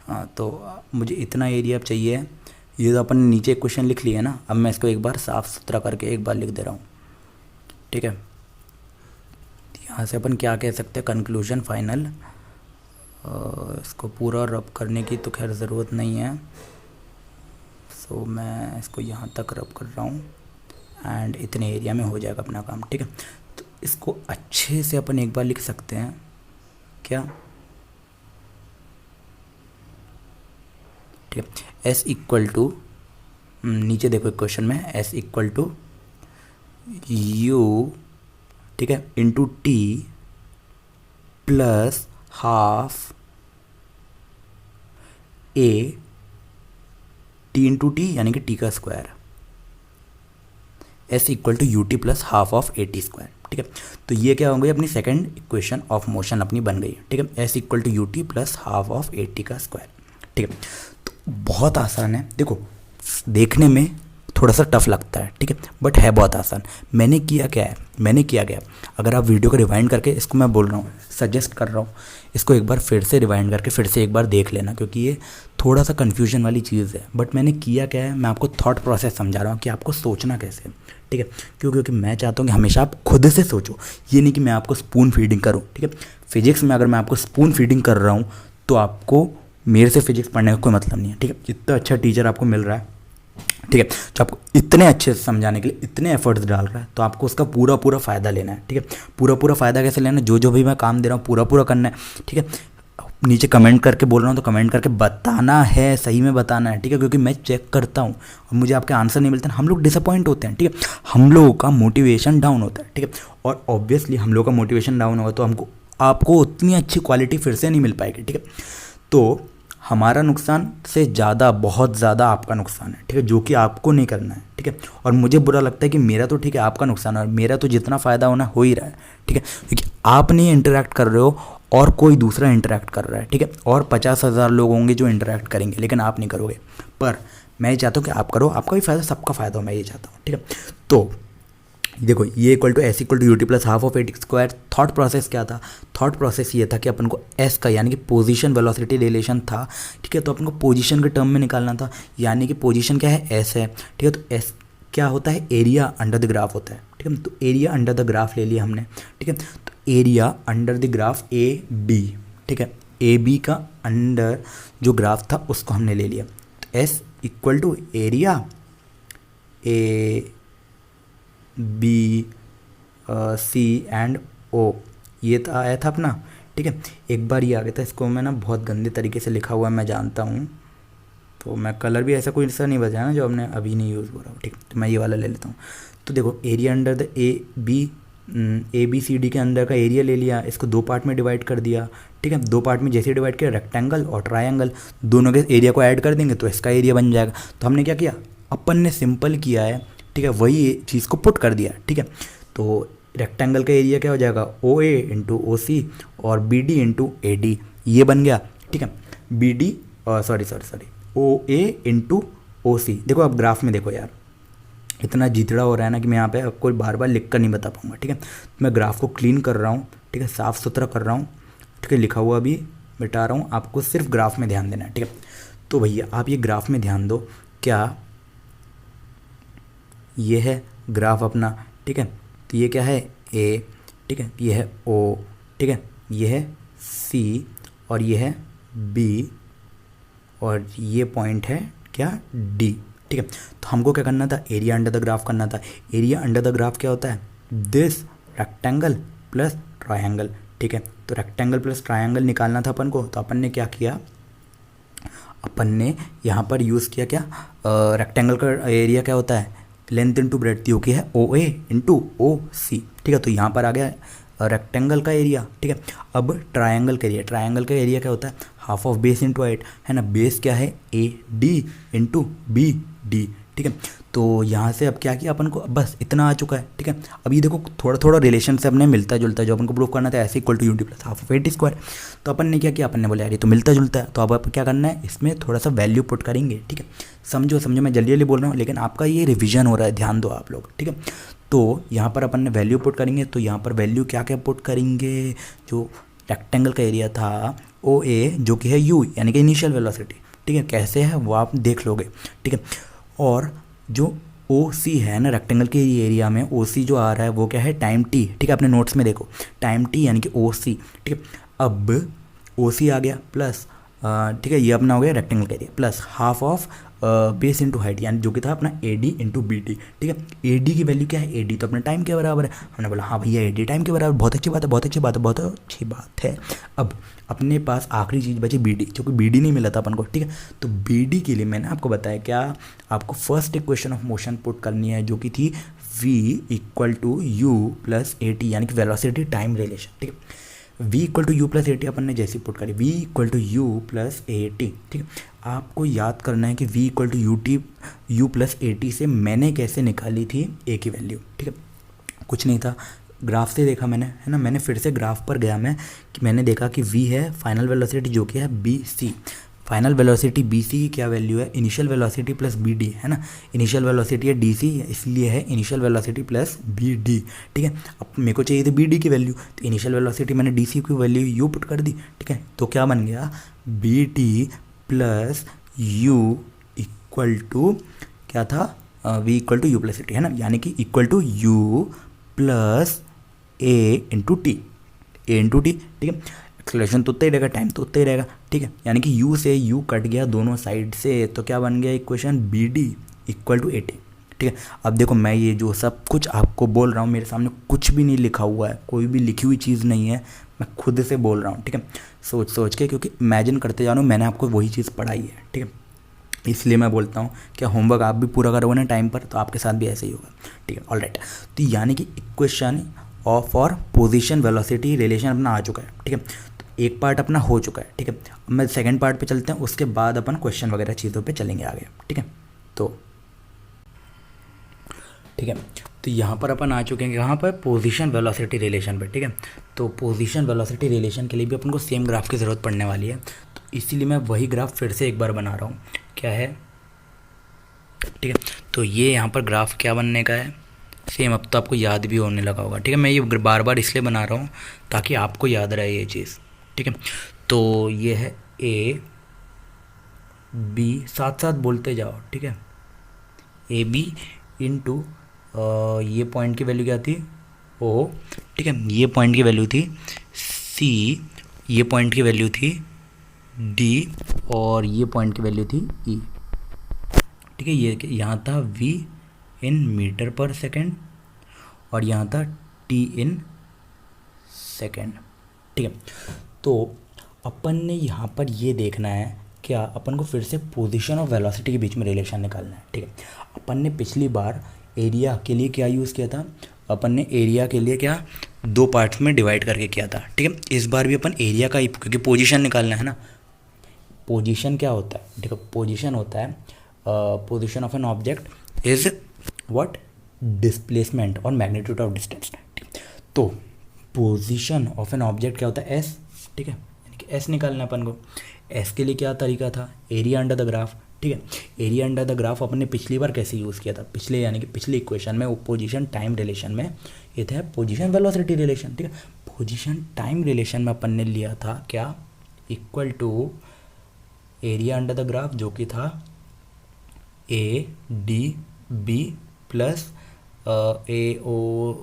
हाँ, तो मुझे इतना एरिया अब चाहिए। ये तो अपन ने नीचे एक क्वेश्चन लिख लिया है ना, अब मैं इसको एक बार साफ़ सुथरा करके एक बार लिख दे रहा हूँ। ठीक है, यहाँ से अपन क्या कह सकते हैं, कंक्लूजन फाइनल। इसको पूरा रब करने की तो खैर ज़रूरत नहीं है, सो मैं इसको यहाँ तक रब कर रहा हूँ एंड इतने एरिया में हो जाएगा अपना काम। ठीक है, तो इसको अच्छे से अपन एक बार लिख सकते हैं क्या। ठीक है, S इक्वल टू, नीचे देखो क्वेश्चन में, S इक्वल टू U, ठीक है, into T plus half A T into T, यानी कि टी का square. S equal to U T plus half of A T square. ठीक है, तो ये क्या हो गई, अपनी सेकंड इक्वेशन ऑफ मोशन अपनी बन गई। ठीक है, S equal to U T plus half of A T का स्क्वायर। ठीक है, तो बहुत आसान है, देखो देखने में थोड़ा सा टफ लगता है, ठीक है, बट है बहुत आसान। मैंने किया क्या है, मैंने किया गया, अगर आप वीडियो को रिवाइंड करके, इसको मैं बोल रहा हूँ, सजेस्ट कर रहा हूँ, इसको एक बार फिर से रिवाइंड करके फिर से एक बार देख लेना, क्योंकि ये थोड़ा सा कन्फ्यूजन वाली चीज़ है। बट मैंने किया क्या है, मैं आपको थॉट प्रोसेस समझा रहा हूँ कि आपको सोचना कैसे है। ठीक है, क्योंकि मैं चाहता हूँ कि हमेशा आप खुद से सोचो, ये नहीं कि मैं आपको स्पून फीडिंग करूँ। ठीक है, फिजिक्स में अगर मैं आपको स्पून फीडिंग कर रहा हूँ तो आपको मेरे से फिजिक्स पढ़ने का कोई मतलब नहीं है। ठीक है, इतना अच्छा टीचर आपको मिल रहा है, ठीक है, जो आपको इतने अच्छे से समझाने के लिए इतने एफर्ट्स डाल रहा है, तो आपको उसका पूरा पूरा फ़ायदा लेना है। ठीक है, पूरा पूरा फ़ायदा कैसे लेना है, जो भी मैं काम दे रहा हूँ पूरा पूरा करना है। ठीक है, नीचे कमेंट करके बोल रहा हूँ तो कमेंट करके बताना है, सही में बताना है। ठीक है, क्योंकि मैं चेक करता हूँ और मुझे आपके आंसर नहीं मिलते हैं, हम लोग डिसअपॉइंट होते हैं। ठीक है, हम लोगों का मोटिवेशन डाउन होता है। ठीक है, और ऑब्वियसली हम लोगों का मोटिवेशन डाउन होगा तो हमको आपको उतनी अच्छी क्वालिटी फिर से नहीं मिल पाएगी। ठीक है, तो हमारा नुकसान से ज़्यादा, बहुत ज़्यादा आपका नुकसान है। ठीक है, जो कि आपको नहीं करना है। ठीक है, और मुझे बुरा लगता है कि मेरा तो ठीक है, आपका नुकसान है, और मेरा तो जितना फ़ायदा होना हो ही रहा है। ठीक है, क्योंकि आप नहीं इंटरेक्ट कर रहे हो और कोई दूसरा इंटरेक्ट कर रहा है। ठीक है, और 50,000 लोग होंगे जो इंटरेक्ट करेंगे, लेकिन आप नहीं करोगे। पर मैं ये चाहता हूँ कि आप करो, आपका भी फ़ायदा, सबका फ़ायदा हो, मैं ये चाहता हूँ। ठीक है, तो देखो ये equal to S equal to U T plus half of A T square. Thought process क्या था, थॉट प्रोसेस ये था कि अपन को एस का, यानी कि पोजीशन वेलोसिटी रिलेशन था। ठीक है, तो अपन को पोजीशन के टर्म में निकालना था, यानी कि पोजीशन क्या है, एस है। ठीक है, तो एस क्या होता है, एरिया अंडर द ग्राफ होता है। ठीक है, तो एरिया अंडर द ग्राफ ले लिया हमने। ठीक है, तो area under the graph A B. ठीक है, ए बी का अंडर जो ग्राफ था उसको हमने ले लिया। तो S equal to area A B C and O, ये तो आया था अपना। ठीक है, एक बार ये आ गया था, इसको मैं ना बहुत गंदे तरीके से लिखा हुआ है, मैं जानता हूँ, तो मैं कलर भी ऐसा कोई सा नहीं बजाया ना जो हमने अभी नहीं यूज़ हो रहा हो। ठीक, तो मैं ये वाला ले लेता हूँ। तो देखो area under the A B C D के अंदर का एरिया ले लिया, इसको दो पार्ट में डिवाइड कर दिया। ठीक है, दो पार्ट में जैसे डिवाइड किया, रेक्टेंगल और ट्रायंगल, दोनों के एरिया को ऐड कर देंगे तो इसका एरिया बन जाएगा। तो हमने क्या किया, अपन ने सिंपल किया है। ठीक है, वही चीज़ को पुट कर दिया। ठीक है, तो रेक्टेंगल का एरिया क्या हो जाएगा, ओ ए इंटू ओ सी और B D into A D, ये बन गया। ठीक है, B D sorry O A into O C. देखो अब ग्राफ में देखो यार, इतना जितड़ा हो रहा है ना कि मैं यहाँ पे आपको बार बार लिख कर नहीं बता पाऊँगा। ठीक है, मैं ग्राफ को क्लीन कर रहा हूँ। ठीक है, साफ़ सुथरा कर रहा हूँ। ठीक है, लिखा हुआ भी मिटा रहा हूँ, आपको सिर्फ ग्राफ में ध्यान देना है। ठीक है, तो भैया आप ये ग्राफ में ध्यान दो, क्या ये है ग्राफ अपना। ठीक है, तो ये क्या है, ए। ठीक है, ये है ओ। ठीक है, ये है सी और ये है बी और ये पॉइंट है क्या, डी। ठीक है, तो हमको क्या करना था, एरिया अंडर द ग्राफ करना था। एरिया अंडर द ग्राफ क्या होता है, दिस रेक्टेंगल प्लस ट्रायंगल। ठीक है, तो रेक्टेंगल प्लस ट्रायंगल निकालना था अपन को, तो अपन ने क्या किया, अपन ने यहाँ पर यूज़ किया क्या, रेक्टेंगल का एरिया क्या होता है, लेंथ इंटू ब्रेड्थ, क्योंकि है ओ ए इंटू ओ सी। ठीक है, तो यहाँ पर आ गया रेक्टेंगल का एरिया। ठीक है, अब ट्रायंगल का एरिया, ट्रायंगल का एरिया क्या होता है, half of base into height, है ना। बेस क्या है, A D into B D, ठीक है। तो यहाँ से अब क्या किया अपन को, बस इतना आ चुका है, ठीक है। अब ये देखो थोड़ा थोड़ा रिलेशन से अपने मिलता जुलता है, जो अपन को प्रूव करना था ऐसे equal to unity plus half of A T square. तो अपन ने क्या किया, अपन ने बोला यार ये तो मिलता जुलता है, तो अब अपन क्या करना है, इसमें थोड़ा सा वैल्यू पुट करेंगे, ठीक है। समझो समझो, मैं जल्दी जल्दी बोल रहा हूँ, लेकिन आपका ये रिविजन हो रहा है, ध्यान दो आप लोग, ठीक है। तो यहाँ पर अपन ने वैल्यू पुट करेंगे, तो यहाँ पर वैल्यू क्या क्या पुट करेंगे, जो रेक्टेंगल का एरिया था ओ ए, जो कि है यू यानी कि इनिशियल वेलोसिटी, ठीक है। कैसे है वो आप देख लोगे, ठीक है। और जो ओ सी है ना रेक्टेंगल के एरिया में, ओ सी जो आ रहा है वो क्या है, टाइम टी, ठीक है। अपने नोट्स में देखो टाइम टी यानी कि ओ सी, ठीक है। अब ओ सी आ गया प्लस, ठीक है, ये अपना हो गया रेक्टेंगल का area, plus half of base into height, यानी जो कि था अपना A D into B T, ठीक है। ए डी की वैल्यू क्या है, ए डी तो अपने टाइम के बराबर है। हमने बोला हाँ भैया ए डी टाइम के बराबर, बहुत अच्छी बात है, बहुत अच्छी बात है, बहुत अच्छी बात है। अब अपने पास आखिरी चीज़ बची बी डी, क्योंकि बी डी नहीं मिला था अपन को, ठीक है। तो बी डी के लिए मैंने आपको बताया क्या, आपको first equation of motion put करनी है, जो कि थी v equal to you plus A t, यानी कि वेलोसिटी टाइम रिलेशन, ठीक है। v equal to you plus A t अपन ने जैसी पुट करी, v equal to you plus A T, ठीक है। आपको याद करना है कि v equal to you plus A t से मैंने कैसे निकाली थी a की वैल्यू, ठीक है। कुछ नहीं था, ग्राफ से देखा मैंने, है ना। मैंने फिर से ग्राफ पर गया मैं, कि मैंने देखा कि v है फाइनल वेलोसिटी जो कि है B C, final velocity B C की क्या वैल्यू है, initial velocity plus B D, है ना। इनिशियल वेलोसिटी है डी सी, इसलिए है initial velocity plus B D, ठीक है। अब मेरे को चाहिए थी बी डी की वैल्यू, तो इनिशियल वेलोसिटी मैंने डी सी की वैल्यू यू पुट कर दी, ठीक है। तो क्या बन गया, B D plus U equal to क्या था, V equal to you plus A T, है ना। यानी कि equal to you plus A into T, A into T, ठीक है। एक्सेलरेशन तो उतना ही रहेगा, टाइम तो उतना ही रहेगा, ठीक है। यानी कि u से u कट गया दोनों साइड से, तो क्या बन गया equation, B D equal to A T, ठीक है। अब देखो मैं ये जो सब कुछ आपको बोल रहा हूँ, मेरे सामने कुछ भी नहीं लिखा हुआ है, कोई भी लिखी हुई चीज़ नहीं है, मैं खुद से बोल रहा हूँ, ठीक है। सोच सोच के, क्योंकि इमेजिन करते जा रहा हूँ, मैंने आपको वही चीज़ पढ़ाई है, ठीक है। इसलिए मैं बोलता हूँ कि होमवर्क आप भी पूरा करोगे ना टाइम पर, तो आपके साथ भी ऐसे ही होगा, ठीक है। ऑलराइट, तो यानी कि इक्वेशन ऑफ और पोजीशन वेलोसिटी रिलेशन अपना आ चुका है, ठीक है। तो एक पार्ट अपना हो चुका है, ठीक है। अब मैं सेकंड पार्ट पे चलते हैं, उसके बाद अपन क्वेश्चन वगैरह चीज़ों पे चलेंगे आगे, ठीक है। तो ठीक है, तो यहाँ पर अपन आ चुके हैं यहाँ पर पोजीशन वेलोसिटी रिलेशन पे, ठीक है। तो पोजीशन वेलोसिटी रिलेशन के लिए भी अपन को सेम ग्राफ की ज़रूरत पड़ने वाली है, तो इसीलिए मैं वही ग्राफ फिर से एक बार बना रहा हूँ। क्या है, ठीक है। तो ये यहाँ पर ग्राफ क्या बनने का है, सेम, अब तो आपको याद भी होने लगा होगा, ठीक है। मैं ये बार बार इसलिए बना रहा हूँ ताकि आपको याद रहे ये चीज़, ठीक है। तो ये है ए बी, साथ साथ बोलते जाओ, ठीक है। ए बी इंटू ये पॉइंट की वैल्यू क्या थी, ओ, ठीक है। ये पॉइंट की वैल्यू थी सी, ये पॉइंट की वैल्यू थी डी, और ये पॉइंट की वैल्यू थी ई, ठीक है। ये यहाँ था v इन मीटर पर सेकेंड, और यहाँ था t इन सेकेंड, ठीक है। तो अपन ने यहाँ पर ये देखना है, क्या अपन को फिर से पोजीशन और वेलोसिटी के बीच में रिलेशन निकालना है, ठीक है। अपन ने पिछली बार एरिया के लिए क्या यूज़ किया था, अपन ने एरिया के लिए क्या दो पार्ट्स में डिवाइड करके किया था, ठीक है। इस बार भी अपन एरिया का ही, क्योंकि पोजीशन निकालना है ना। पोजीशन क्या होता है, ठीक है। पोजीशन होता है position of an object is what, displacement और मैग्नीट्यूड ऑफ डिस्टेंस, तो पोजीशन ऑफ एन ऑब्जेक्ट क्या होता है, एस, ठीक है। यानी कि एस निकालना अपन को। एस के लिए क्या तरीका था, एरिया अंडर द ग्राफ, ठीक है। एरिया अंडर द ग्राफ अपन ने पिछली बार कैसे यूज़ किया था, पिछले यानी कि पिछले इक्वेशन में, पोजीशन टाइम रिलेशन में ये था पोजीशन वेलोसिटी रिलेशन, ठीक है। पोजीशन टाइम रिलेशन में अपन ने लिया था क्या, equal to area under the graph, जो कि था A D B plus A O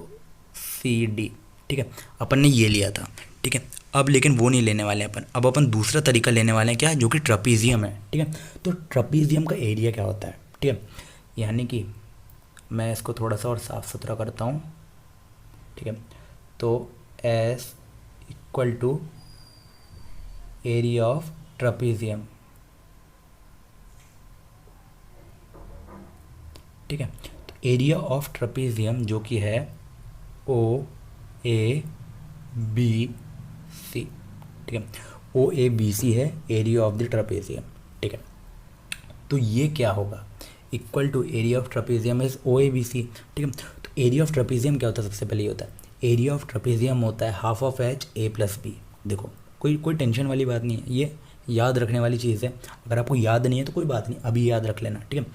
C D, ठीक है। अपन ने ये लिया था, ठीक है। अब लेकिन वो नहीं लेने वाले अपन, अब अपन दूसरा तरीका लेने वाले हैं, क्या, जो कि ट्रपीजियम है, ठीक है। तो ट्रपीजियम का एरिया क्या होता है, ठीक है। यानी कि मैं इसको थोड़ा सा और साफ़ सुथरा करता हूँ, ठीक है। तो S equal to area of trapezium, ठीक है। तो एरिया ऑफ ट्रपीजियम जो कि है ओ ए बी सी, ठीक है। OABC है एरिया ऑफ द ट्रापेजियम, ठीक है। तो ये क्या होगा, equal to area of trapezium is OABC, ठीक है। तो एरिया ऑफ ट्रापेजियम क्या होता है, सबसे पहले ये होता है एरिया ऑफ ट्रापेजियम होता है half of H A plus B. देखो कोई टेंशन वाली बात नहीं है, ये याद रखने वाली चीज़ है। अगर आपको याद नहीं है तो कोई बात नहीं, अभी याद रख लेना, ठीक है।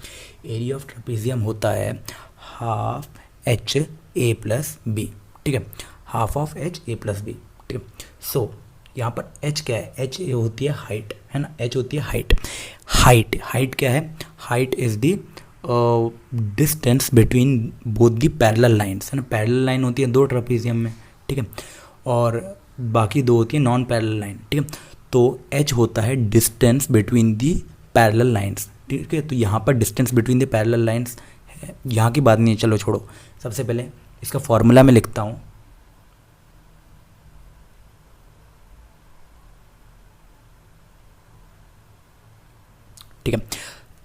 एरिया ऑफ ट्रापेजियम होता है half H A plus B, ठीक है, half of H A plus B, ठीक है। सो यहाँ पर H क्या है, H होती है हाइट, है ना, H होती है हाइट। हाइट क्या है, height is the distance between both the parallel lines, है ना। पैरेलल लाइन होती है दो ट्रापेजियम में, ठीक है, और बाकी दो होती है नॉन पैरेलल लाइन, ठीक है। तो H होता है distance between the parallel lines, ठीक है। तो यहाँ पर distance between the parallel lines है, यहाँ की बात नहीं है, चलो छोड़ो। सबसे पहले इसका फॉर्मूला मैं लिखता हूँ, ठीक है।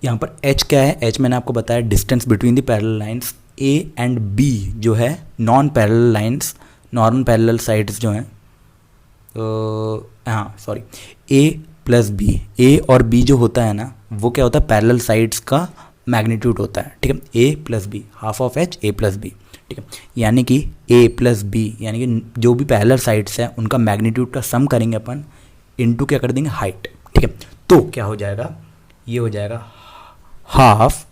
यहाँ पर H क्या है, H मैंने आपको बताया distance between the parallel lines. A and B जो है non parallel lines, non parallel sides जो हैं, हाँ sorry, A plus B, A और B जो होता है ना, वो क्या होता है, पैरेलल साइड्स का मैग्नीट्यूड होता है, ठीक है। A plus B half of H A plus B, ठीक है। यानी कि A प्लस बी यानी कि जो भी पैरेलल साइड्स हैं उनका मैग्नीट्यूड का सम करेंगे अपन, इनटू क्या कर देंगे, हाइट, ठीक है। तो क्या हो जाएगा, ये हो जाएगा हाफ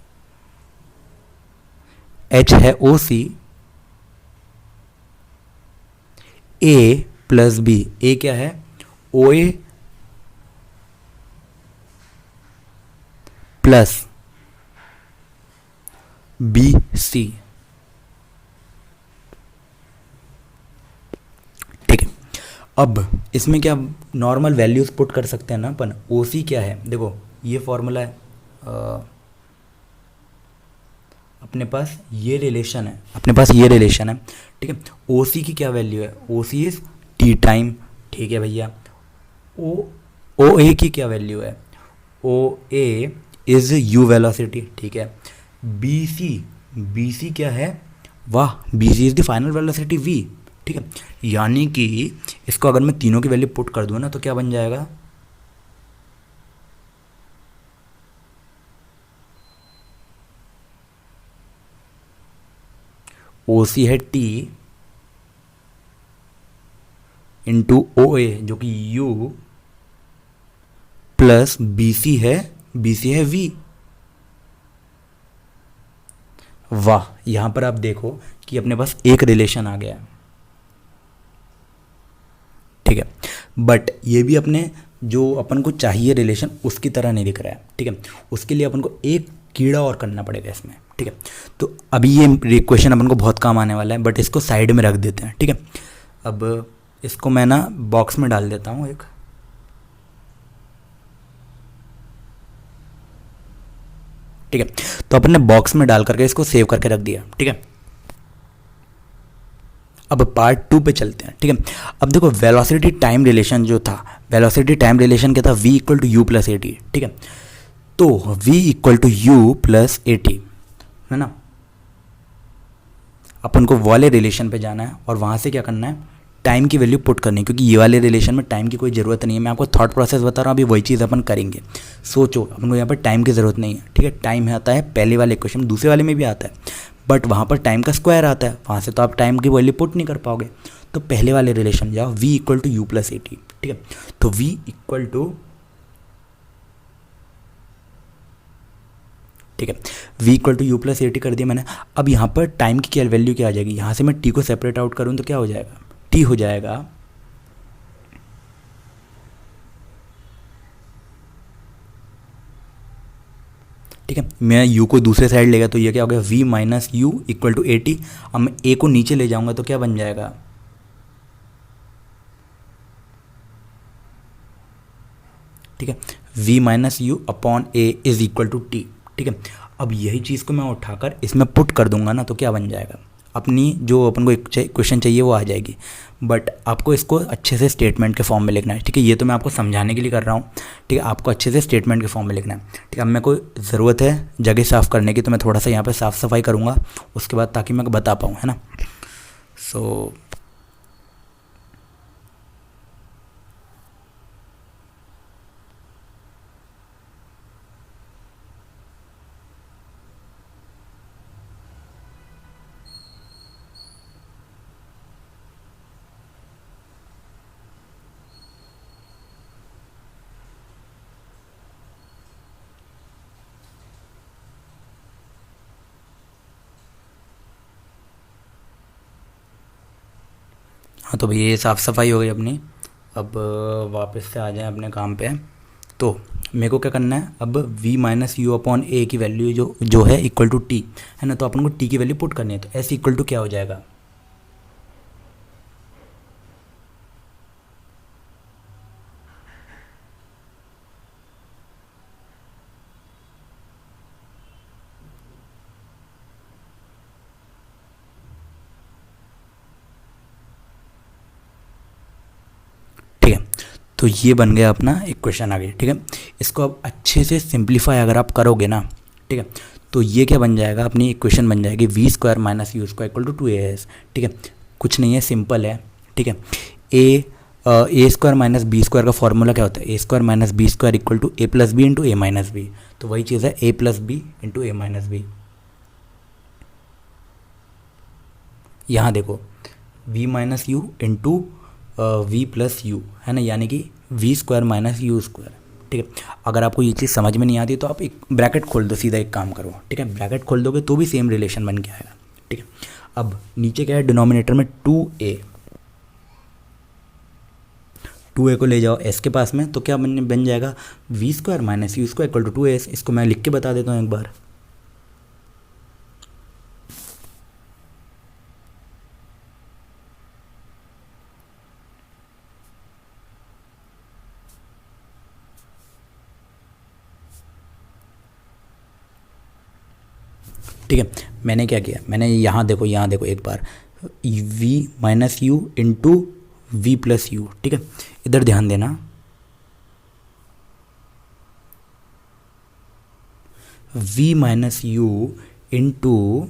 H है OC, A plus B, A क्या है OA प्लस BC, ठीक है। अब इसमें क्या नॉर्मल वैल्यूज पुट कर सकते हैं ना अपन। OC क्या है, देखो ये फॉर्मूला है, अपने पास ये रिलेशन है, अपने पास ये रिलेशन है, ठीक है। OC की क्या वैल्यू है, OC इज T टाइम, ठीक है भैया। OA की क्या वैल्यू है, OA इज U वेलोसिटी, ठीक है। BC क्या है, वाह, BC is the final velocity V, ठीक है। यानी कि इसको अगर मैं तीनों की वैल्यू पुट कर दूँ ना तो क्या बन जाएगा, OC है T इंटू OA जो कि U प्लस BC है V। वाह, यहां पर आप देखो कि अपने पास एक रिलेशन आ गया, ठीक है। बट ये भी अपने जो अपन को चाहिए रिलेशन उसकी तरह नहीं दिख रहा है, ठीक है। उसके लिए अपन को एक कीड़ा और करना पड़ेगा इसमें, ठीक है। तो अभी ये इक्वेशन अपन को बहुत काम आने वाला है, बट इसको साइड में रख देते हैं, ठीक है। अब इसको मैं ना बॉक्स में डाल देता हूँ एक, ठीक है। तो अपन ने बॉक्स में डाल करके इसको सेव करके रख दिया, ठीक है। अब पार्ट 2 पे चलते हैं, ठीक है। अब देखो वेलोसिटी टाइम रिलेशन जो था, वेलोसिटी टाइम रिलेशन क्या था, v equal to you plus A T, ठीक है। तो v equal to you plus A T, है ना। अपन को वाले रिलेशन पे जाना है और वहाँ से क्या करना है, टाइम की वैल्यू पुट करनी है, क्योंकि ये वाले रिलेशन में टाइम की कोई ज़रूरत नहीं है। मैं आपको थॉट प्रोसेस बता रहा हूँ, अभी वही चीज़ अपन करेंगे। सोचो, अपन को यहाँ पर टाइम की ज़रूरत नहीं है, ठीक है। टाइम आता है पहले वाले इक्वेशन में, दूसरे वाले में भी आता है, बट वहाँ पर टाइम का स्क्वायर आता है, वहाँ से तो आप टाइम की वैल्यू पुट नहीं कर पाओगे। तो पहले वाले रिलेशन जाओ, v equal to you plus A T, ठीक है। तो v इक्वल टू, ठीक है, v equal to you plus A T कर दिया मैंने। अब यहाँ पर टाइम की क्या वैल्यू क्या आ जाएगी, यहाँ से मैं t को सेपरेट आउट करूँ तो क्या हो जाएगा, t हो जाएगा ठीक है। मैं u को दूसरे साइड ले गया तो ये क्या हो गया, v minus U equal to A T. अब मैं a को नीचे ले जाऊंगा तो क्या बन जाएगा, ठीक है, v minus U upon a is equal to T, ठीक है। अब यही चीज़ को मैं उठाकर इसमें पुट कर दूंगा ना तो क्या बन जाएगा, अपनी जो अपन को क्वेश्चन चाहिए वो आ जाएगी। बट आपको इसको अच्छे से स्टेटमेंट के फॉर्म में लिखना है, ठीक है। ये तो मैं आपको समझाने के लिए कर रहा हूँ, ठीक है। आपको अच्छे से स्टेटमेंट के फॉर्म में लिखना है, ठीक है। अब मेरे को ज़रूरत है जगह साफ़ करने की, तो मैं थोड़ा सा यहाँ पे साफ़ सफाई करूँगा उसके बाद, ताकि मैं बता पाऊँ, है ना। सो हाँ तो भैया ये साफ़ सफाई हो गई अपनी। अब वापस से आ जाएं अपने काम पे। तो मेरे को क्या करना है, अब v माइनस यू अपॉन ए की वैल्यू जो जो है इक्वल टू टी है ना, तो अपन को t की वैल्यू पुट करनी है। तो s इक्वल टू क्या हो जाएगा, ठीक है। तो ये बन गया अपना इक्वेशन आ गई, ठीक है। इसको अब अच्छे से सिंप्लीफाई अगर आप करोगे ना, ठीक है, तो ये क्या बन जाएगा, अपनी इक्वेशन बन जाएगी V square minus you square equal to 2as, ठीक है। कुछ नहीं है, सिंपल है, ठीक है। A square minus b square का फॉर्मूला क्या होता है, a square minus b square equal to a plus b into a minus b. तो वही चीज़ है a plus b into a minus b. यहाँ देखो v minus u into v plus u है ना, यानी कि v square minus you square, ठीक है। अगर आपको ये चीज़ समझ में नहीं आती तो आप एक ब्रैकेट खोल दो, सीधा एक काम करो, ठीक है। ब्रैकेट खोल दोगे तो भी सेम रिलेशन बन के आएगा, ठीक है। अब नीचे क्या है, डिनोमिनेटर में 2a को ले जाओ s के पास में, तो क्या बन जाएगा V square minus you square equal to 2s। इसको मैं लिख के बता देता हूँ एक बार। ठीक है, मैंने क्या किया, मैंने यहाँ देखो एक बार v minus u into v plus u, ठीक है। इधर ध्यान देना, v minus u into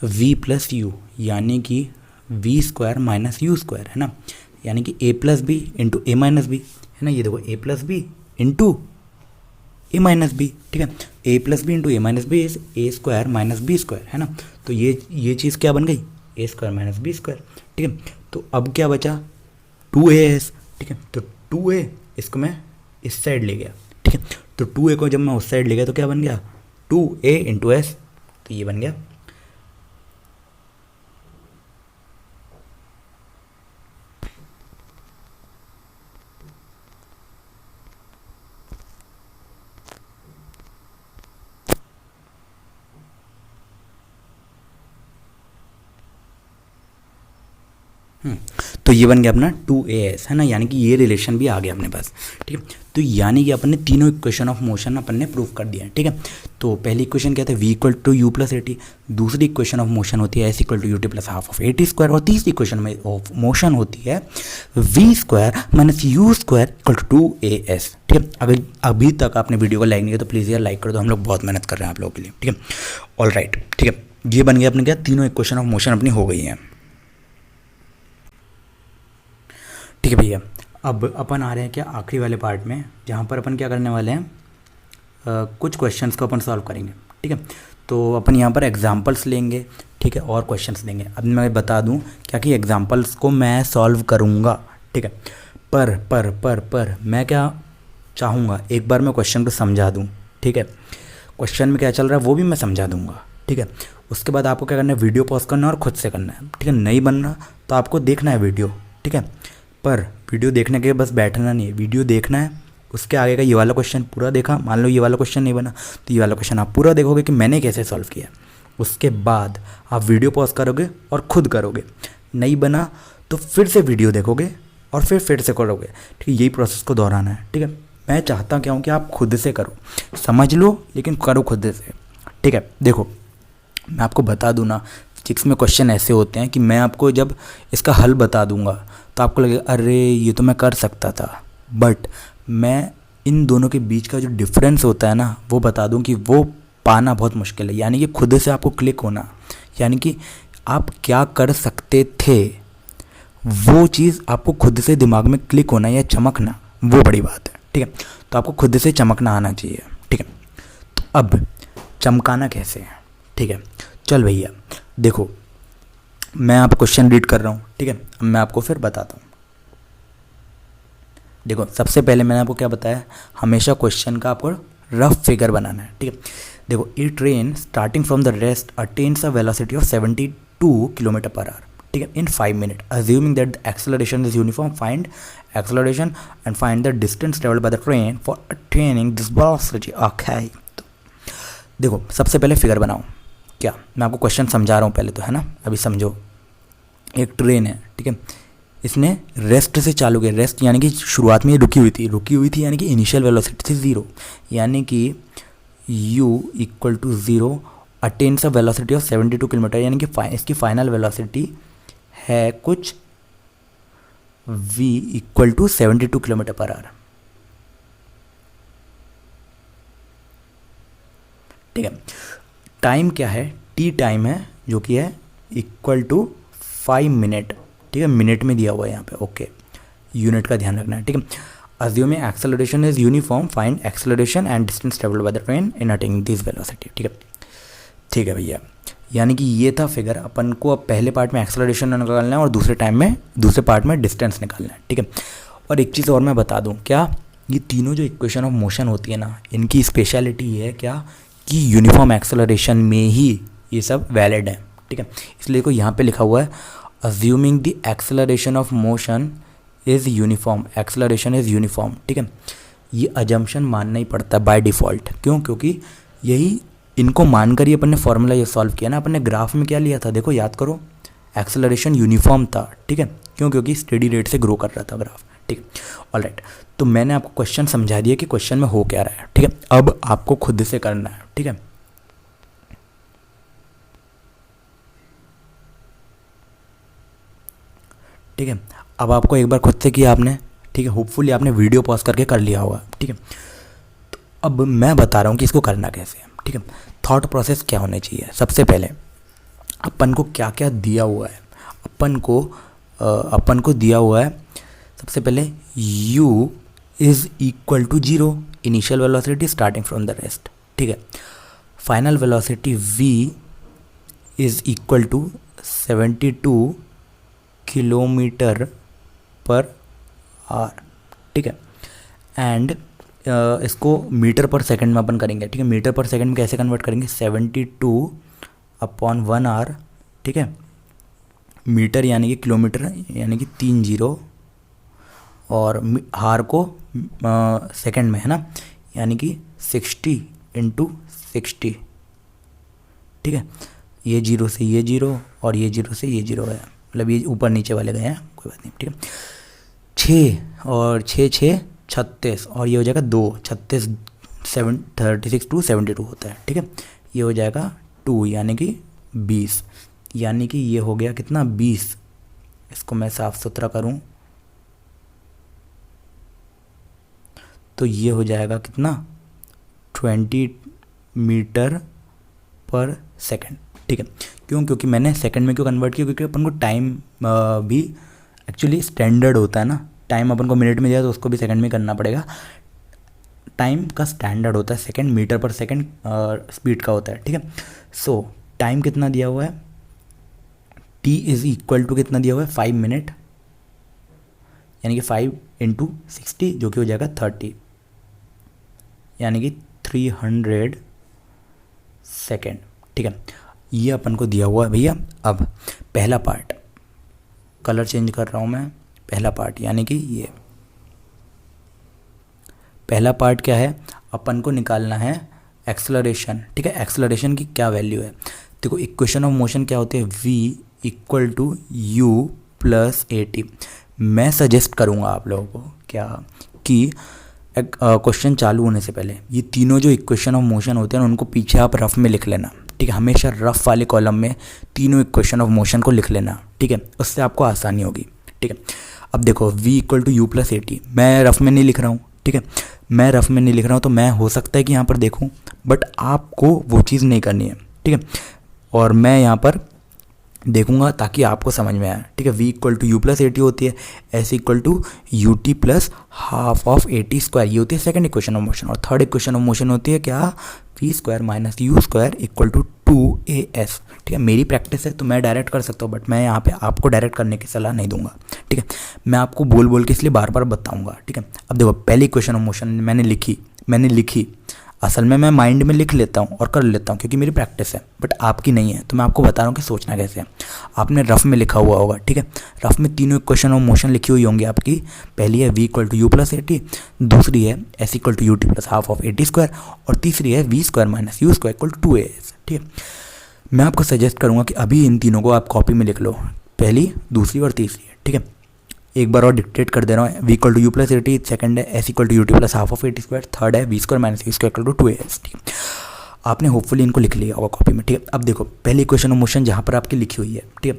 v plus u यानी कि v square minus you square है ना, यानी कि a plus b into a minus b है ना। ये देखो a plus b into a minus b, ठीक है। A plus b into a minus b is a square minus b square है ना। तो ये चीज़ क्या बन गई, ए स्क्वायर माइनस बी स्क्वायर, ठीक है। तो अब क्या बचा 2as, ठीक है। तो 2a इसको मैं इस साइड ले गया, ठीक है। तो 2a को जब मैं उस साइड ले गया तो क्या बन गया 2a इंटू एस, तो ये बन गया। तो ये बन गया अपना 2as है ना, यानी कि ये रिलेशन भी आ गया अपने पास, ठीक है। तो यानी कि अपन ने तीनों इक्वेशन ऑफ मोशन अपन ने प्रूव कर दिया है, ठीक है। तो पहली इक्वेशन क्या था, v equal to you plus A T. दूसरी इक्वेशन ऑफ मोशन होती है s equal to U T plus half of A T square. और तीसरी इक्वेशन में ऑफ मोशन होती है v square minus you square equal to 2as, ठीक है। अगर अभी तक आपने वीडियो को लाइक नहीं किया तो प्लीज़ यार लाइक कर दो, हम लोग बहुत मेहनत कर रहे हैं आप लोगों के लिए, ठीक है। ऑल राइट, ठीक है। ये बन गया अपने क्या, तीनों इक्वेशन ऑफ मोशन अपनी हो गई हैं, ठीक है भैया। अब अपन आ रहे हैं क्या आखिरी वाले पार्ट में, जहाँ पर अपन क्या करने वाले हैं, कुछ क्वेश्चंस को अपन सॉल्व करेंगे, ठीक है। तो अपन यहाँ पर एग्जांपल्स लेंगे, ठीक है, और क्वेश्चंस लेंगे। अब मैं बता दूँ क्या कि एग्जांपल्स को मैं सॉल्व करूँगा, ठीक है। पर मैं क्या चाहूँगा, एक बार मैं क्वेश्चन को समझा दूँ, ठीक है। क्वेश्चन में क्या चल रहा है वो भी मैं समझा दूँगा, ठीक है। उसके बाद आपको क्या करना है, वीडियो पॉज करना है और खुद से करना है, ठीक है। नहीं बन रहा तो आपको देखना है वीडियो, ठीक है। पर वीडियो देखने के बस बैठना नहीं है, वीडियो देखना है, उसके आगे का ये वाला क्वेश्चन पूरा देखा, मान लो ये वाला क्वेश्चन नहीं बना तो ये वाला क्वेश्चन आप पूरा देखोगे कि मैंने कैसे सॉल्व किया। उसके बाद आप वीडियो पॉज करोगे और खुद करोगे, नहीं बना तो फिर से वीडियो देखोगे और फिर से करोगे, ठीक है। यही प्रोसेस को दोहराना है, ठीक है। मैं चाहता क्या हूँ कि आप खुद से करो, समझ लो लेकिन करो खुद से, ठीक है। देखो मैं आपको बता दूँ ना, फिजिक्स में क्वेश्चन ऐसे होते हैं कि मैं आपको जब इसका हल बता दूंगा तो आपको लगेगा अरे ये तो मैं कर सकता था, बट मैं इन दोनों के बीच का जो डिफरेंस होता है ना वो बता दूं कि वो पाना बहुत मुश्किल है। यानी कि खुद से आपको क्लिक होना, यानी कि आप क्या कर सकते थे वो चीज़ आपको खुद से दिमाग में क्लिक होना या चमकना, वो बड़ी बात है, ठीक है। तो आपको खुद से चमकना आना चाहिए, ठीक है। तो अब चमकाना कैसे है, ठीक है। चल भैया देखो मैं आप क्वेश्चन रीड कर रहा हूँ, ठीक है। अब मैं आपको फिर बताता हूँ। देखो सबसे पहले मैंने आपको क्या बताया, हमेशा क्वेश्चन का आपको रफ फिगर बनाना है, ठीक है। देखो a train starting from the rest attains a velocity of 72 kilometre per hour, ठीक है, in 5 minute, assuming that the acceleration is uniform, find acceleration and find the distance travelled by the train for attaining this velocity. Okay, देखो सबसे पहले figure बनाओ। क्या मैं आपको question समझा रहा हूँ पहले तो, है ना, अभी समझो। एक ट्रेन है, ठीक है, इसने रेस्ट से चालू किया, रेस्ट यानी कि शुरुआत में ये रुकी हुई थी यानी कि इनिशियल वेलोसिटी थी 0, यानी कि u equal to 0 attains a velocity of 72 kilometre, यानी कि इसकी फाइनल वेलोसिटी है कुछ v equal to 72 kilometre per hour. ठीक है, टाइम क्या है, t टाइम है जो कि है इक्वल टू 5 मिनट। ठीक है, मिनट में दिया हुआ है यहाँ पे। ओके, यूनिट का ध्यान रखना है। ठीक है, assuming acceleration is uniform, find acceleration and distance travelled by the train in attaining this velocity. ठीक है भैया, यानी कि ये था फिगर। अपन को अब पहले पार्ट में एक्सेलरेशन निकालना है और दूसरे पार्ट में डिस्टेंस निकालना है। ठीक है, और एक चीज़ और मैं बता दूँ, क्या ये तीनों जो इक्वेशन ऑफ मोशन होती है ना, इनकी स्पेशलिटी ये है क्या कि यूनिफॉर्म एक्सेलरेशन में ही ये सब वैलिड है। ठीक है, इसलिए को यहाँ पे लिखा हुआ है assuming the acceleration of motion is uniform, acceleration is uniform. ठीक है, ये अजम्पशन मानना ही पड़ता है बाय डिफ़ॉल्ट। क्यों? क्योंकि यही इनको मानकर ही अपन ने फॉर्मूला ये सॉल्व किया ना। अपन ने ग्राफ में क्या लिया था, देखो याद करो, एक्सेलरेशन यूनिफॉर्म था। ठीक है, क्यों? क्योंकि स्टेडी रेट से ग्रो कर रहा था ग्राफ। ठीक है, ऑलराइट, तो मैंने आपको क्वेश्चन समझा दिया कि क्वेश्चन में हो क्या रहा है। ठीक है, अब आपको खुद से करना है। ठीक है, ठीक है, अब आपको एक बार खुद से किया आपने। ठीक है, होपफुली आपने वीडियो पॉज करके कर लिया होगा। ठीक है, तो अब मैं बता रहा हूँ कि इसको करना कैसे है। ठीक है, थॉट प्रोसेस क्या होने चाहिए। सबसे पहले अपन को क्या क्या दिया हुआ है, अपन को दिया हुआ है सबसे पहले u is equal to 0, initial velocity starting from the rest. ठीक है, final velocity v is equal to 72 kilometre per hour. ठीक है, एंड इसको मीटर पर सेकंड में अपन करेंगे। ठीक है, मीटर पर सेकंड में कैसे कन्वर्ट करेंगे, 72 अपॉन 1 आवर। ठीक है, मीटर यानी कि किलोमीटर यानी कि 3 0, और आर को सेकंड में है ना, यानी कि 60 इंटू 60। ठीक है, ये 0 से ये 0 और ये 0 से ये 0 है, मतलब ये ऊपर नीचे वाले गए हैं, कोई बात नहीं। ठीक है, 6 और 6 6 36 और ये हो जाएगा 2, 36 36 टू 72 होता है। ठीक है, ये हो जाएगा 2 यानी कि 20, यानी कि ये हो गया कितना 20। इसको मैं साफ सुथरा करूं तो ये हो जाएगा कितना 20 मीटर पर सेकंड। ठीक है, क्यों? क्योंकि मैंने सेकंड में क्यों कन्वर्ट किया, क्योंकि अपन को टाइम भी एक्चुअली स्टैंडर्ड होता है ना। टाइम अपन को मिनट में दिया तो उसको भी सेकंड में करना पड़ेगा। टाइम का स्टैंडर्ड होता है सेकंड, मीटर पर सेकंड स्पीड का होता है। ठीक है, सो टाइम कितना दिया हुआ है, t इज़ इक्वल टू कितना दिया हुआ है 5 मिनट, यानी कि 5 इंटू 60 जो कि हो जाएगा 30, यानी कि 300 सेकेंड। ठीक है, ये अपन को दिया हुआ है भैया। अब पहला पार्ट, कलर चेंज कर रहा हूँ मैं, पहला पार्ट यानी कि ये पहला पार्ट क्या है, अपन को निकालना है एक्सेलरेशन। ठीक है, एक्सेलरेशन की क्या वैल्यू है, देखो इक्वेशन ऑफ मोशन क्या होती है, v equal to you plus AT। मैं सजेस्ट करूँगा आप लोगों को क्या कि क्वेश्चन चालू होने से पहले ये तीनों जो इक्वेशन ऑफ मोशन होते हैं उनको पीछे आप रफ में लिख लेना। ठीक है, हमेशा रफ वाले कॉलम में तीनों इक्वेशन ऑफ मोशन को लिख लेना। ठीक है, उससे आपको आसानी होगी। ठीक है, अब देखो v equal to you plus AT, मैं रफ में नहीं लिख रहा हूँ। ठीक है, मैं रफ में नहीं लिख रहा हूँ तो मैं हो सकता है कि यहाँ पर देखूँ, बट आपको वो चीज़ नहीं करनी है। ठीक है, और मैं यहाँ पर देखूंगा ताकि आपको समझ में आए। ठीक है, v equal to you plus AT होती है, s equal to UT plus half of AT square, ये होती है सेकंड इक्वेशन ऑफ मोशन। और थर्ड इक्वेशन ऑफ मोशन होती है क्या, v square minus you square equal to 2AS। ठीक है, मेरी प्रैक्टिस है तो मैं डायरेक्ट कर सकता हूँ, बट मैं यहाँ पे आपको डायरेक्ट करने की सलाह नहीं दूंगा। ठीक है, मैं आपको बोल के इसलिए बार बार बताऊँगा। ठीक है, अब देखो पहली इक्वेशन ऑफ मोशन मैंने लिखी, असल में मैं माइंड में लिख लेता हूँ और कर लेता हूँ क्योंकि मेरी प्रैक्टिस है, बट आपकी नहीं है, तो मैं आपको बता रहा हूँ कि सोचना कैसे है। आपने रफ में लिखा हुआ होगा, ठीक है। रफ में तीनों इक्वेशन ऑफ मोशन लिखी हुई होंगी आपकी। पहली है v equal to you plus A T, दूसरी है s equal to U T plus half of A T square, और तीसरी है v square minus you square equal to 2as, ठीक है। मैं आपको सजेस्ट करूँगा कि अभी इन तीनों को आप कॉपी में लिख लो, पहली, दूसरी और तीसरी, ठीक है। एक बार और डिक्टेट कर दे रहा हूँ। v equal to you plus A T, second है s equal to U T plus half of A T square, third है v square minus you square equal to 2as, ठीक है। आपने होपफुली इनको लिख लिया होगा कॉपी में, ठीक है। अब देखो पहली इक्वेशन ऑफ मोशन जहाँ पर आपकी लिखी हुई है, ठीक है,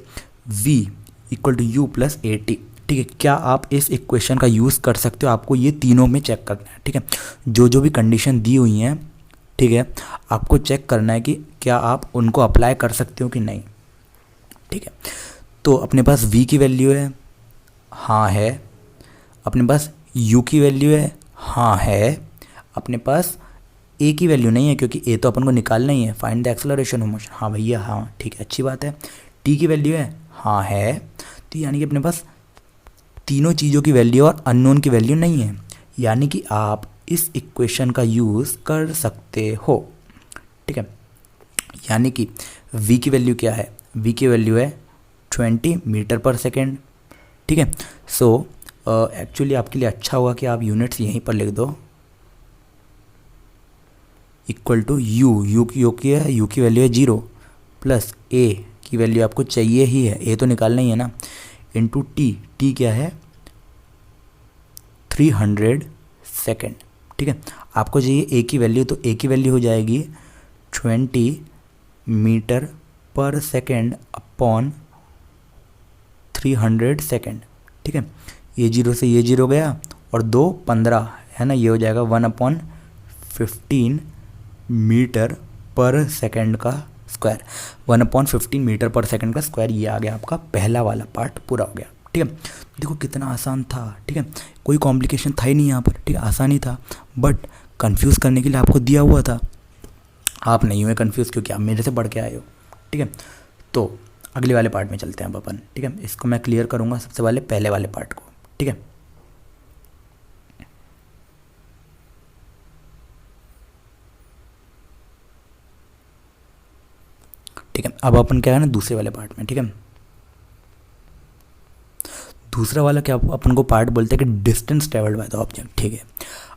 v equal to you plus A T, ठीक है। क्या आप इस इक्वेशन का यूज़ कर सकते हो? आपको ये तीनों में चेक करना है, ठीक है। जो भी कंडीशन दी हुई हैं, ठीक है, आपको चेक करना है कि क्या आप उनको अप्लाई कर सकते हो कि नहीं, ठीक है। तो अपने पास v की वैल्यू है, हाँ है। अपने पास u की वैल्यू है, हाँ है। अपने पास a की वैल्यू नहीं है क्योंकि a तो अपन को निकालना ही है, find the acceleration of motion, हाँ भैया हाँ, ठीक है, अच्छी बात है। t की वैल्यू है, हाँ है। तो यानी कि अपने पास तीनों चीज़ों की वैल्यू और अननोन की वैल्यू नहीं है, यानी कि आप इस इक्वेशन का यूज़ कर सकते हो, ठीक है। यानी कि v की वैल्यू क्या है? v की वैल्यू है 20 मीटर पर सेकेंड, ठीक है। सो एक्चुअली आपके लिए अच्छा होगा कि आप यूनिट्स यहीं पर लिख दो, इक्वल टू यू की वैल्यू है 0 प्लस a की वैल्यू आपको चाहिए ही है, a तो निकालना ही है ना, इंटू t क्या है 300 सेकेंड, ठीक है। आपको चाहिए a की वैल्यू, तो a की वैल्यू हो जाएगी 20 मीटर पर सेकेंड अपॉन 300 सेकेंड, ठीक है। ये 0 से ये 0 गया और 2 15 है ना, ये हो जाएगा 1/15 मीटर पर सेकेंड का स्क्वायर, 1/15 मीटर पर सेकेंड का स्क्वायर। ये आ गया आपका पहला वाला पार्ट पूरा हो गया, ठीक है। देखो कितना आसान था, ठीक है, कोई कॉम्प्लिकेशन था ही नहीं यहाँ पर, ठीक है, आसान ही था, बट कंफ्यूज करने के लिए आपको दिया हुआ था। आप नहीं हुए कंफ्यूज क्योंकि आप मेरे से पढ़ के आए हो, ठीक है। तो अगले वाले पार्ट में चलते हैं अपन, ठीक है। इसको मैं क्लियर करूँगा सबसे पहले वाले पार्ट को, ठीक है। ठीक है, अब अपन क्या है ना दूसरे वाले पार्ट में, ठीक है। दूसरा वाला क्या अपन को पार्ट बोलते हैं कि distance travelled by the object, ठीक है।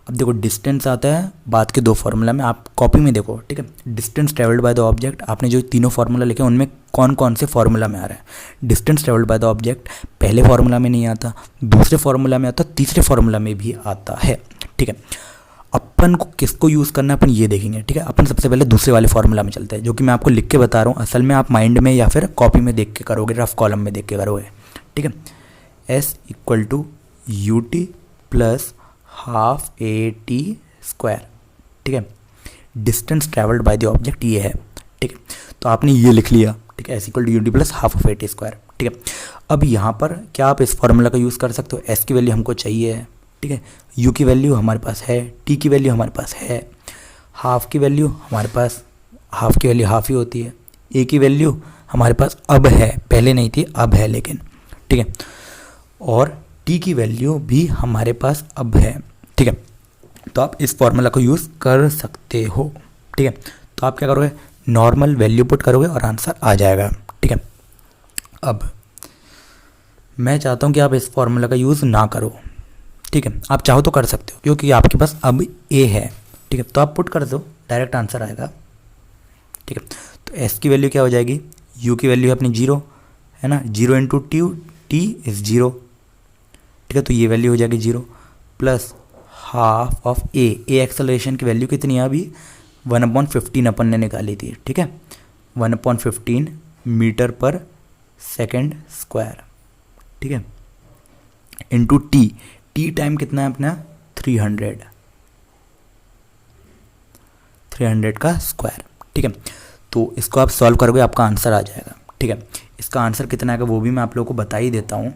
अब देखो डिस्टेंस आता है बाद के दो फार्मूला में, आप कॉपी में देखो, ठीक है। Distance travelled by the object, आपने जो तीनों फार्मूला लिखे उनमें कौन कौन से फार्मूला में आ रहा है? Distance travelled by the object पहले फार्मूला में नहीं आता, दूसरे फार्मूला में आता, तीसरे फार्मूला में भी आता है, ठीक है। अपन को किसको यूज़ करना है अपन ये देखेंगे, ठीक है। अपन सबसे पहले दूसरे वाले फार्मूला में चलते हैं, जो कि मैं आपको लिख के बता रहा हूँ, असल में आप माइंड में या फिर कॉपी में देख के करोगे, रफ कॉलम में देख के करोगे, ठीक है। s equal to U T plus half A T square, ठीक है। Distance travelled by the object ये है, ठीक है। तो आपने ये लिख लिया, ठीक है, s equal to U T plus half of A T square, ठीक है। अब यहाँ पर क्या आप इस फार्मूला का यूज़ कर सकते हो? s की वैल्यू हमको चाहिए है, ठीक है। u की वैल्यू हमारे पास है, t की वैल्यू हमारे पास है, हाफ की वैल्यू हमारे पास, हाफ की वैल्यू हाफ ही होती है, a की वैल्यू हमारे पास अब है, पहले नहीं थी अब है लेकिन, ठीक है। और t की वैल्यू भी हमारे पास अब है, ठीक है। तो आप इस फॉर्मूला को यूज़ कर सकते हो, ठीक है। तो आप क्या करोगे? नॉर्मल वैल्यू पुट करोगे और आंसर आ जाएगा, ठीक है। अब मैं चाहता हूँ कि आप इस फॉर्मूला का यूज़ ना करो, ठीक है। आप चाहो तो कर सकते हो क्योंकि आपके पास अब a है, ठीक है। तो आप पुट कर दो, डायरेक्ट आंसर आएगा, ठीक है। तो s की वैल्यू क्या हो जाएगी? u की वैल्यू है अपनी 0, है ना, 0 इंटू t इज़ 0, ठीक है। तो ये वैल्यू हो जाएगी 0 plus half of a acceleration की वैल्यू कितनी है अभी? 1/15 अपन ने निकाली थी, ठीक है। 1/15 मीटर पर सेकेंड स्क्वायर, ठीक है, इंटू टी टाइम कितना है अपना? 300 का स्क्वायर, ठीक है। तो इसको आप सॉल्व करोगे आपका आंसर आ जाएगा, ठीक है। इसका आंसर कितना आएगा वो भी मैं आप लोगों को बता ही देता हूँ,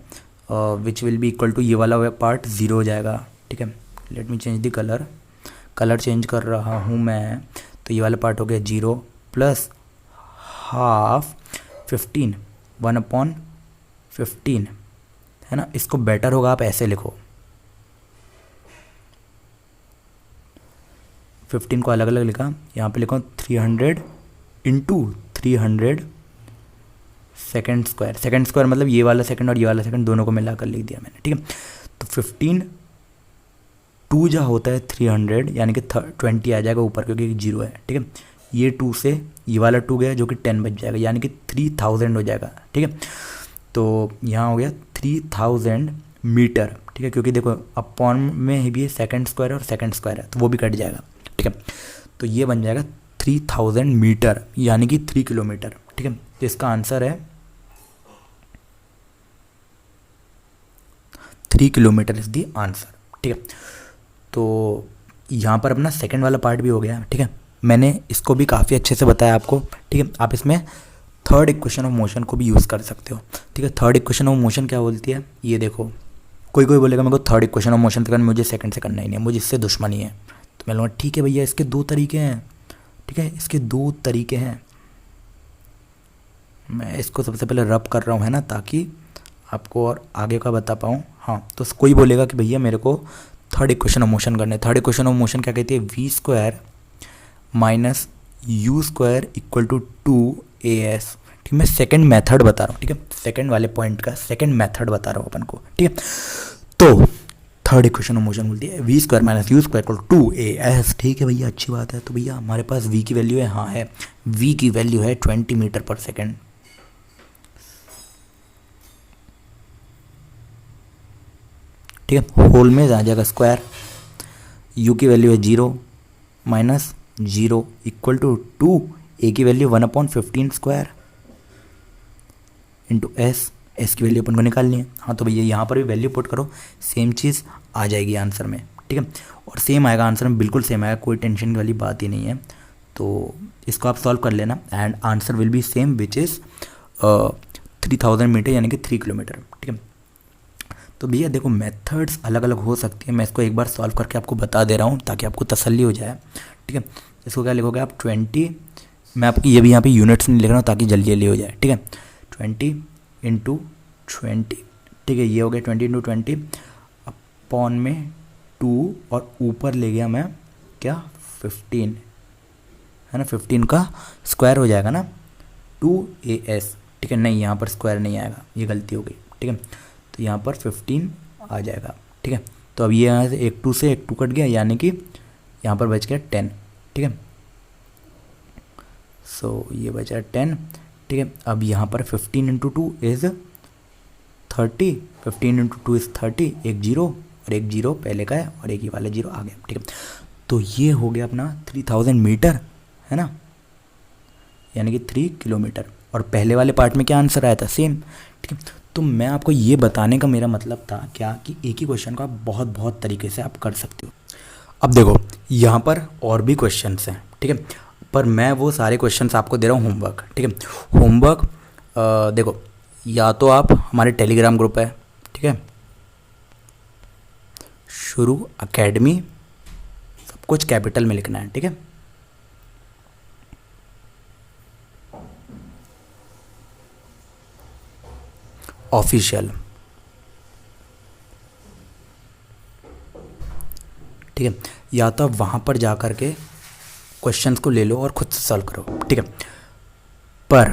which will be equal to ये वाला पार्ट 0 हो जाएगा, ठीक है। Let me change the colour change कर रहा हूँ मैं, तो ये वाला पार्ट हो गया 0 प्लस हाफ 15 1/15, है ना। इसको बेटर होगा आप ऐसे लिखो, 15 को अलग अलग लिखा, यहाँ पे लिखा 300 into 300 second square. Second square मतलब ये वाला सेकंड और ये वाला सेकंड दोनों को मिलाकर लिख दिया मैंने, ठीक है। तो 15 2 जहाँ होता है 300 यानी कि 20 आ जाएगा ऊपर क्योंकि 0 है, ठीक है। ये 2 से ये वाला 2 गया जो कि 10 बच जाएगा यानी कि 3000 हो जाएगा, ठीक है। तो यहाँ हो गया 3000 मीटर, ठीक है, क्योंकि देखो अपॉन में भी सेकंड स्क्वायर और सेकंड स्क्वायर है तो वो भी कट जाएगा, ठीक है। तो ये बन जाएगा 3000 मीटर यानी कि 3 किलोमीटर, ठीक है। तो इसका आंसर है 3 किलोमीटर इज द आंसर, ठीक है। तो यहाँ पर अपना सेकंड वाला पार्ट भी हो गया, ठीक है। मैंने इसको भी काफ़ी अच्छे से बताया आपको, ठीक है। आप इसमें थर्ड इक्वेशन ऑफ मोशन को भी यूज़ कर सकते हो, ठीक है। थर्ड इक्वेशन ऑफ मोशन क्या बोलती है, ये देखो, कोई बोलेगा मेरे को थर्ड इक्वेशन ऑफ मोशन करना, मुझे सेकंड से करना ही नहीं है, मुझे इससे दुश्मनी है। तो मैं लूँगा ठीक है भैया, इसके 2 तरीके हैं, ठीक है, इसके 2 तरीके हैं। मैं इसको सबसे पहले रब कर रहा हूँ, है ना, ताकि आपको और आगे का बता पाऊँ। हाँ, तो कोई बोलेगा कि भैया मेरे को थर्ड इक्वेशन ऑफ मोशन करने। थर्ड इक्वेशन ऑफ मोशन क्या कहती है, v² minus u² equal to 2as, ठीक है। मैं सेकंड मेथड बता रहा हूँ, ठीक है, सेकंड वाले पॉइंट का सेकंड मेथड बता रहा हूँ अपन को, ठीक है। तो थर्ड इक्वेशन ऑफ मोशन बोलती है v² minus u² equal to 2as, ठीक है भैया, अच्छी बात है। तो भैया हमारे पास v की वैल्यू है, हाँ है, v की वैल्यू है 20 मीटर पर सेकेंड, ठीक है। होल में आ जाएगा स्क्वायर, u की वैल्यू है 0 माइनस 0 इक्वल टू 2, a की वैल्यू 1/15 स्क्वायर इंटू s की वैल्यू अपन को निकालनी है। हाँ, तो भैया यहाँ पर भी वैल्यू पुट करो, सेम चीज़ आ जाएगी आंसर में, ठीक है। और सेम आएगा आंसर में, बिल्कुल सेम आएगा, कोई टेंशन वाली बात ही नहीं है। तो इसको आप सॉल्व कर लेना and answer will be same which is 3000 metre यानी कि 3 किलोमीटर, ठीक है। तो भैया देखो मेथड्स अलग अलग हो सकती है, मैं इसको एक बार सॉल्व करके आपको बता दे रहा हूँ ताकि आपको तसल्ली हो जाए, ठीक है। इसको क्या लिखोगे आप 20, मैं आपकी ये भी यहाँ पे यूनिट्स नहीं लिख रहा हूँ ताकि जल्दी जल्दी हो जाए, ठीक है। 20 इंटू 20, ठीक है, ये हो गया 20 इंटू 20 अपॉन में 2 और ऊपर ले गया मैं क्या 15, है ना, 15 का स्क्वायर हो जाएगा ना 2as, ठीक है। नहीं, यहाँ पर स्क्वायर नहीं आएगा, ये गलती हो गई, ठीक है। तो यहाँ पर 15 आ जाएगा, ठीक है। तो अब ये यहाँ से एक 2 से एक 2 कट गया यानी कि यहाँ पर बच गया 10, ठीक है। सो ये बचा 10, ठीक है। अब यहाँ पर 15 इंटू 2 इज़ 30, 15 इंटू 2 इज़ 30, एक 0 और एक 0 पहले का है और एक ही वाला 0 आ गया, ठीक है। तो ये हो गया अपना 3000 मीटर, है ना, यानी कि 3 किलोमीटर। और पहले वाले पार्ट में क्या आंसर आया था, सेम, ठीक है। तो मैं आपको ये बताने का मेरा मतलब था क्या कि एक ही क्वेश्चन को आप बहुत बहुत तरीके से आप कर सकते हो। अब देखो यहाँ पर और भी क्वेश्चंस हैं, ठीक है, पर मैं वो सारे क्वेश्चंस आपको दे रहा हूँ होमवर्क, ठीक है। होमवर्क देखो, या तो आप हमारे टेलीग्राम ग्रुप है, ठीक है, शुरू एकेडमी, सब कुछ कैपिटल में लिखना है, ठीक है। ऑफिशियल, ठीक है, या तो आप वहाँ पर जा कर के क्वेश्चंस को ले लो और खुद से सॉल्व करो, ठीक है। पर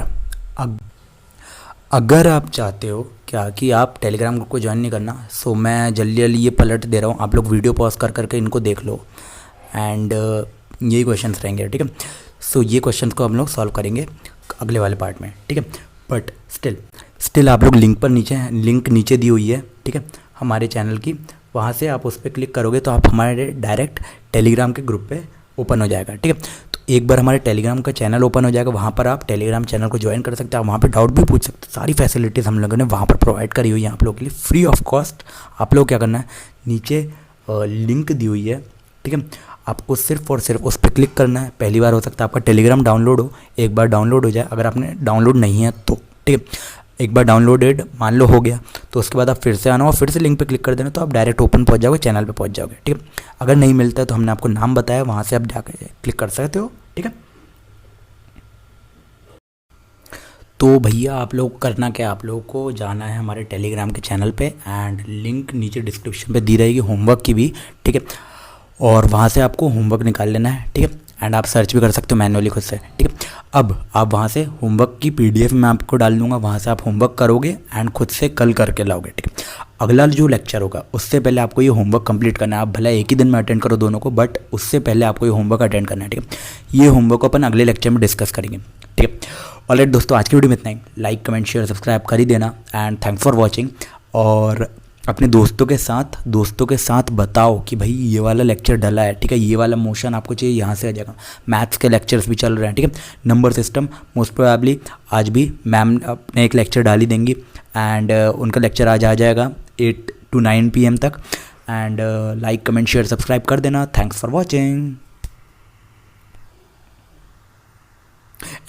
अगर आप चाहते हो क्या कि आप टेलीग्राम ग्रुप को ज्वाइन नहीं करना, सो मैं जल्दी जल्दी ये पलट दे रहा हूँ, आप लोग वीडियो पॉज कर करके इनको देख लो एंड यही क्वेश्चंस रहेंगे, ठीक है। सो ये क्वेश्चंस को हम लोग सॉल्व करेंगे अगले वाले पार्ट में, ठीक है। बट स्टिल आप लोग लिंक नीचे दी हुई है, ठीक है, हमारे चैनल की, वहाँ से आप उस पर क्लिक करोगे तो आप हमारे डायरेक्ट टेलीग्राम के ग्रुप पे ओपन हो जाएगा, ठीक है। तो एक बार हमारे टेलीग्राम का चैनल ओपन हो जाएगा, वहाँ पर आप टेलीग्राम चैनल को ज्वाइन कर सकते हैं, आप वहाँ पे डाउट भी पूछ सकते हैं, सारी फैसिलिटीज़ हम लोगों ने वहाँ पर प्रोवाइड करी हुई है आप लोगों के लिए फ्री ऑफ कॉस्ट। आप लोग क्या करना है, नीचे लिंक दी हुई है, ठीक है, आपको सिर्फ और सिर्फ उस पर क्लिक करना है। पहली बार हो सकता है आपका टेलीग्राम डाउनलोड हो, एक बार डाउनलोड हो जाए, अगर आपने डाउनलोड नहीं है तो, ठीक है, एक बार डाउनलोडेड मान लो हो गया तो उसके बाद आप फिर से आना और फिर से लिंक पे क्लिक कर देना, तो आप डायरेक्ट ओपन पहुंच जाओगे, चैनल पे पहुंच जाओगे, ठीक है। अगर नहीं मिलता है तो हमने आपको नाम बताया, वहाँ से आप जाकर क्लिक कर सकते हो, ठीक है। तो भैया आप लोग करना क्या, आप लोगों को जाना है हमारे टेलीग्राम के चैनल पे एंड लिंक नीचे डिस्क्रिप्शन पे दी रहेगी होमवर्क की भी, ठीक है। और वहाँ से आपको होमवर्क निकाल लेना है, ठीक है। एंड आप सर्च भी कर सकते हो मैन्युअली खुद से, ठीक है। अब आप वहाँ से होमवर्क की PDF मैं आपको डाल दूँगा, वहाँ से आप होमवर्क करोगे एंड खुद से कल करके लाओगे, ठीक है। अगला जो लेक्चर होगा उससे पहले आपको ये होमवर्क कंप्लीट करना है। आप भले एक ही दिन में अटेंड करो दोनों को, बट उससे पहले आपको ये होमवर्क अटेंड करना है, ठीक है। ये होमवर्क को अपन अगले लेक्चर में डिस्कस करेंगे, ठीक है। ऑलराइट दोस्तों, आज की वीडियो में इतना ही। लाइक कमेंट शेयर सब्सक्राइब कर ही देना एंड थैंक्स फॉर वॉचिंग। और अपने दोस्तों के साथ बताओ कि भाई ये वाला लेक्चर डला है, ठीक है, ये वाला मोशन आपको चाहिए, यहाँ से आ जाएगा। मैथ्स के लेक्चर्स भी चल रहे हैं, ठीक है। नंबर सिस्टम मोस्ट प्रोबेबली आज भी मैम अपने एक लेक्चर डाल ही देंगी एंड उनका लेक्चर आज आ जाएगा 8 to 9 PM तक। And like comment share subscribe कर देना। Thanks for watching.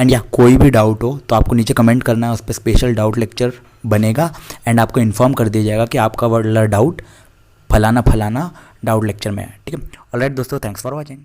एंड या कोई भी डाउट हो तो आपको नीचे कमेंट करना है, उस पर स्पेशल डाउट लेक्चर बनेगा एंड आपको इन्फॉर्म कर दिया जाएगा कि आपका वाला डाउट फलाना डाउट लेक्चर में है, ठीक है। ऑलराइट दोस्तों, थैंक्स फॉर वॉचिंग।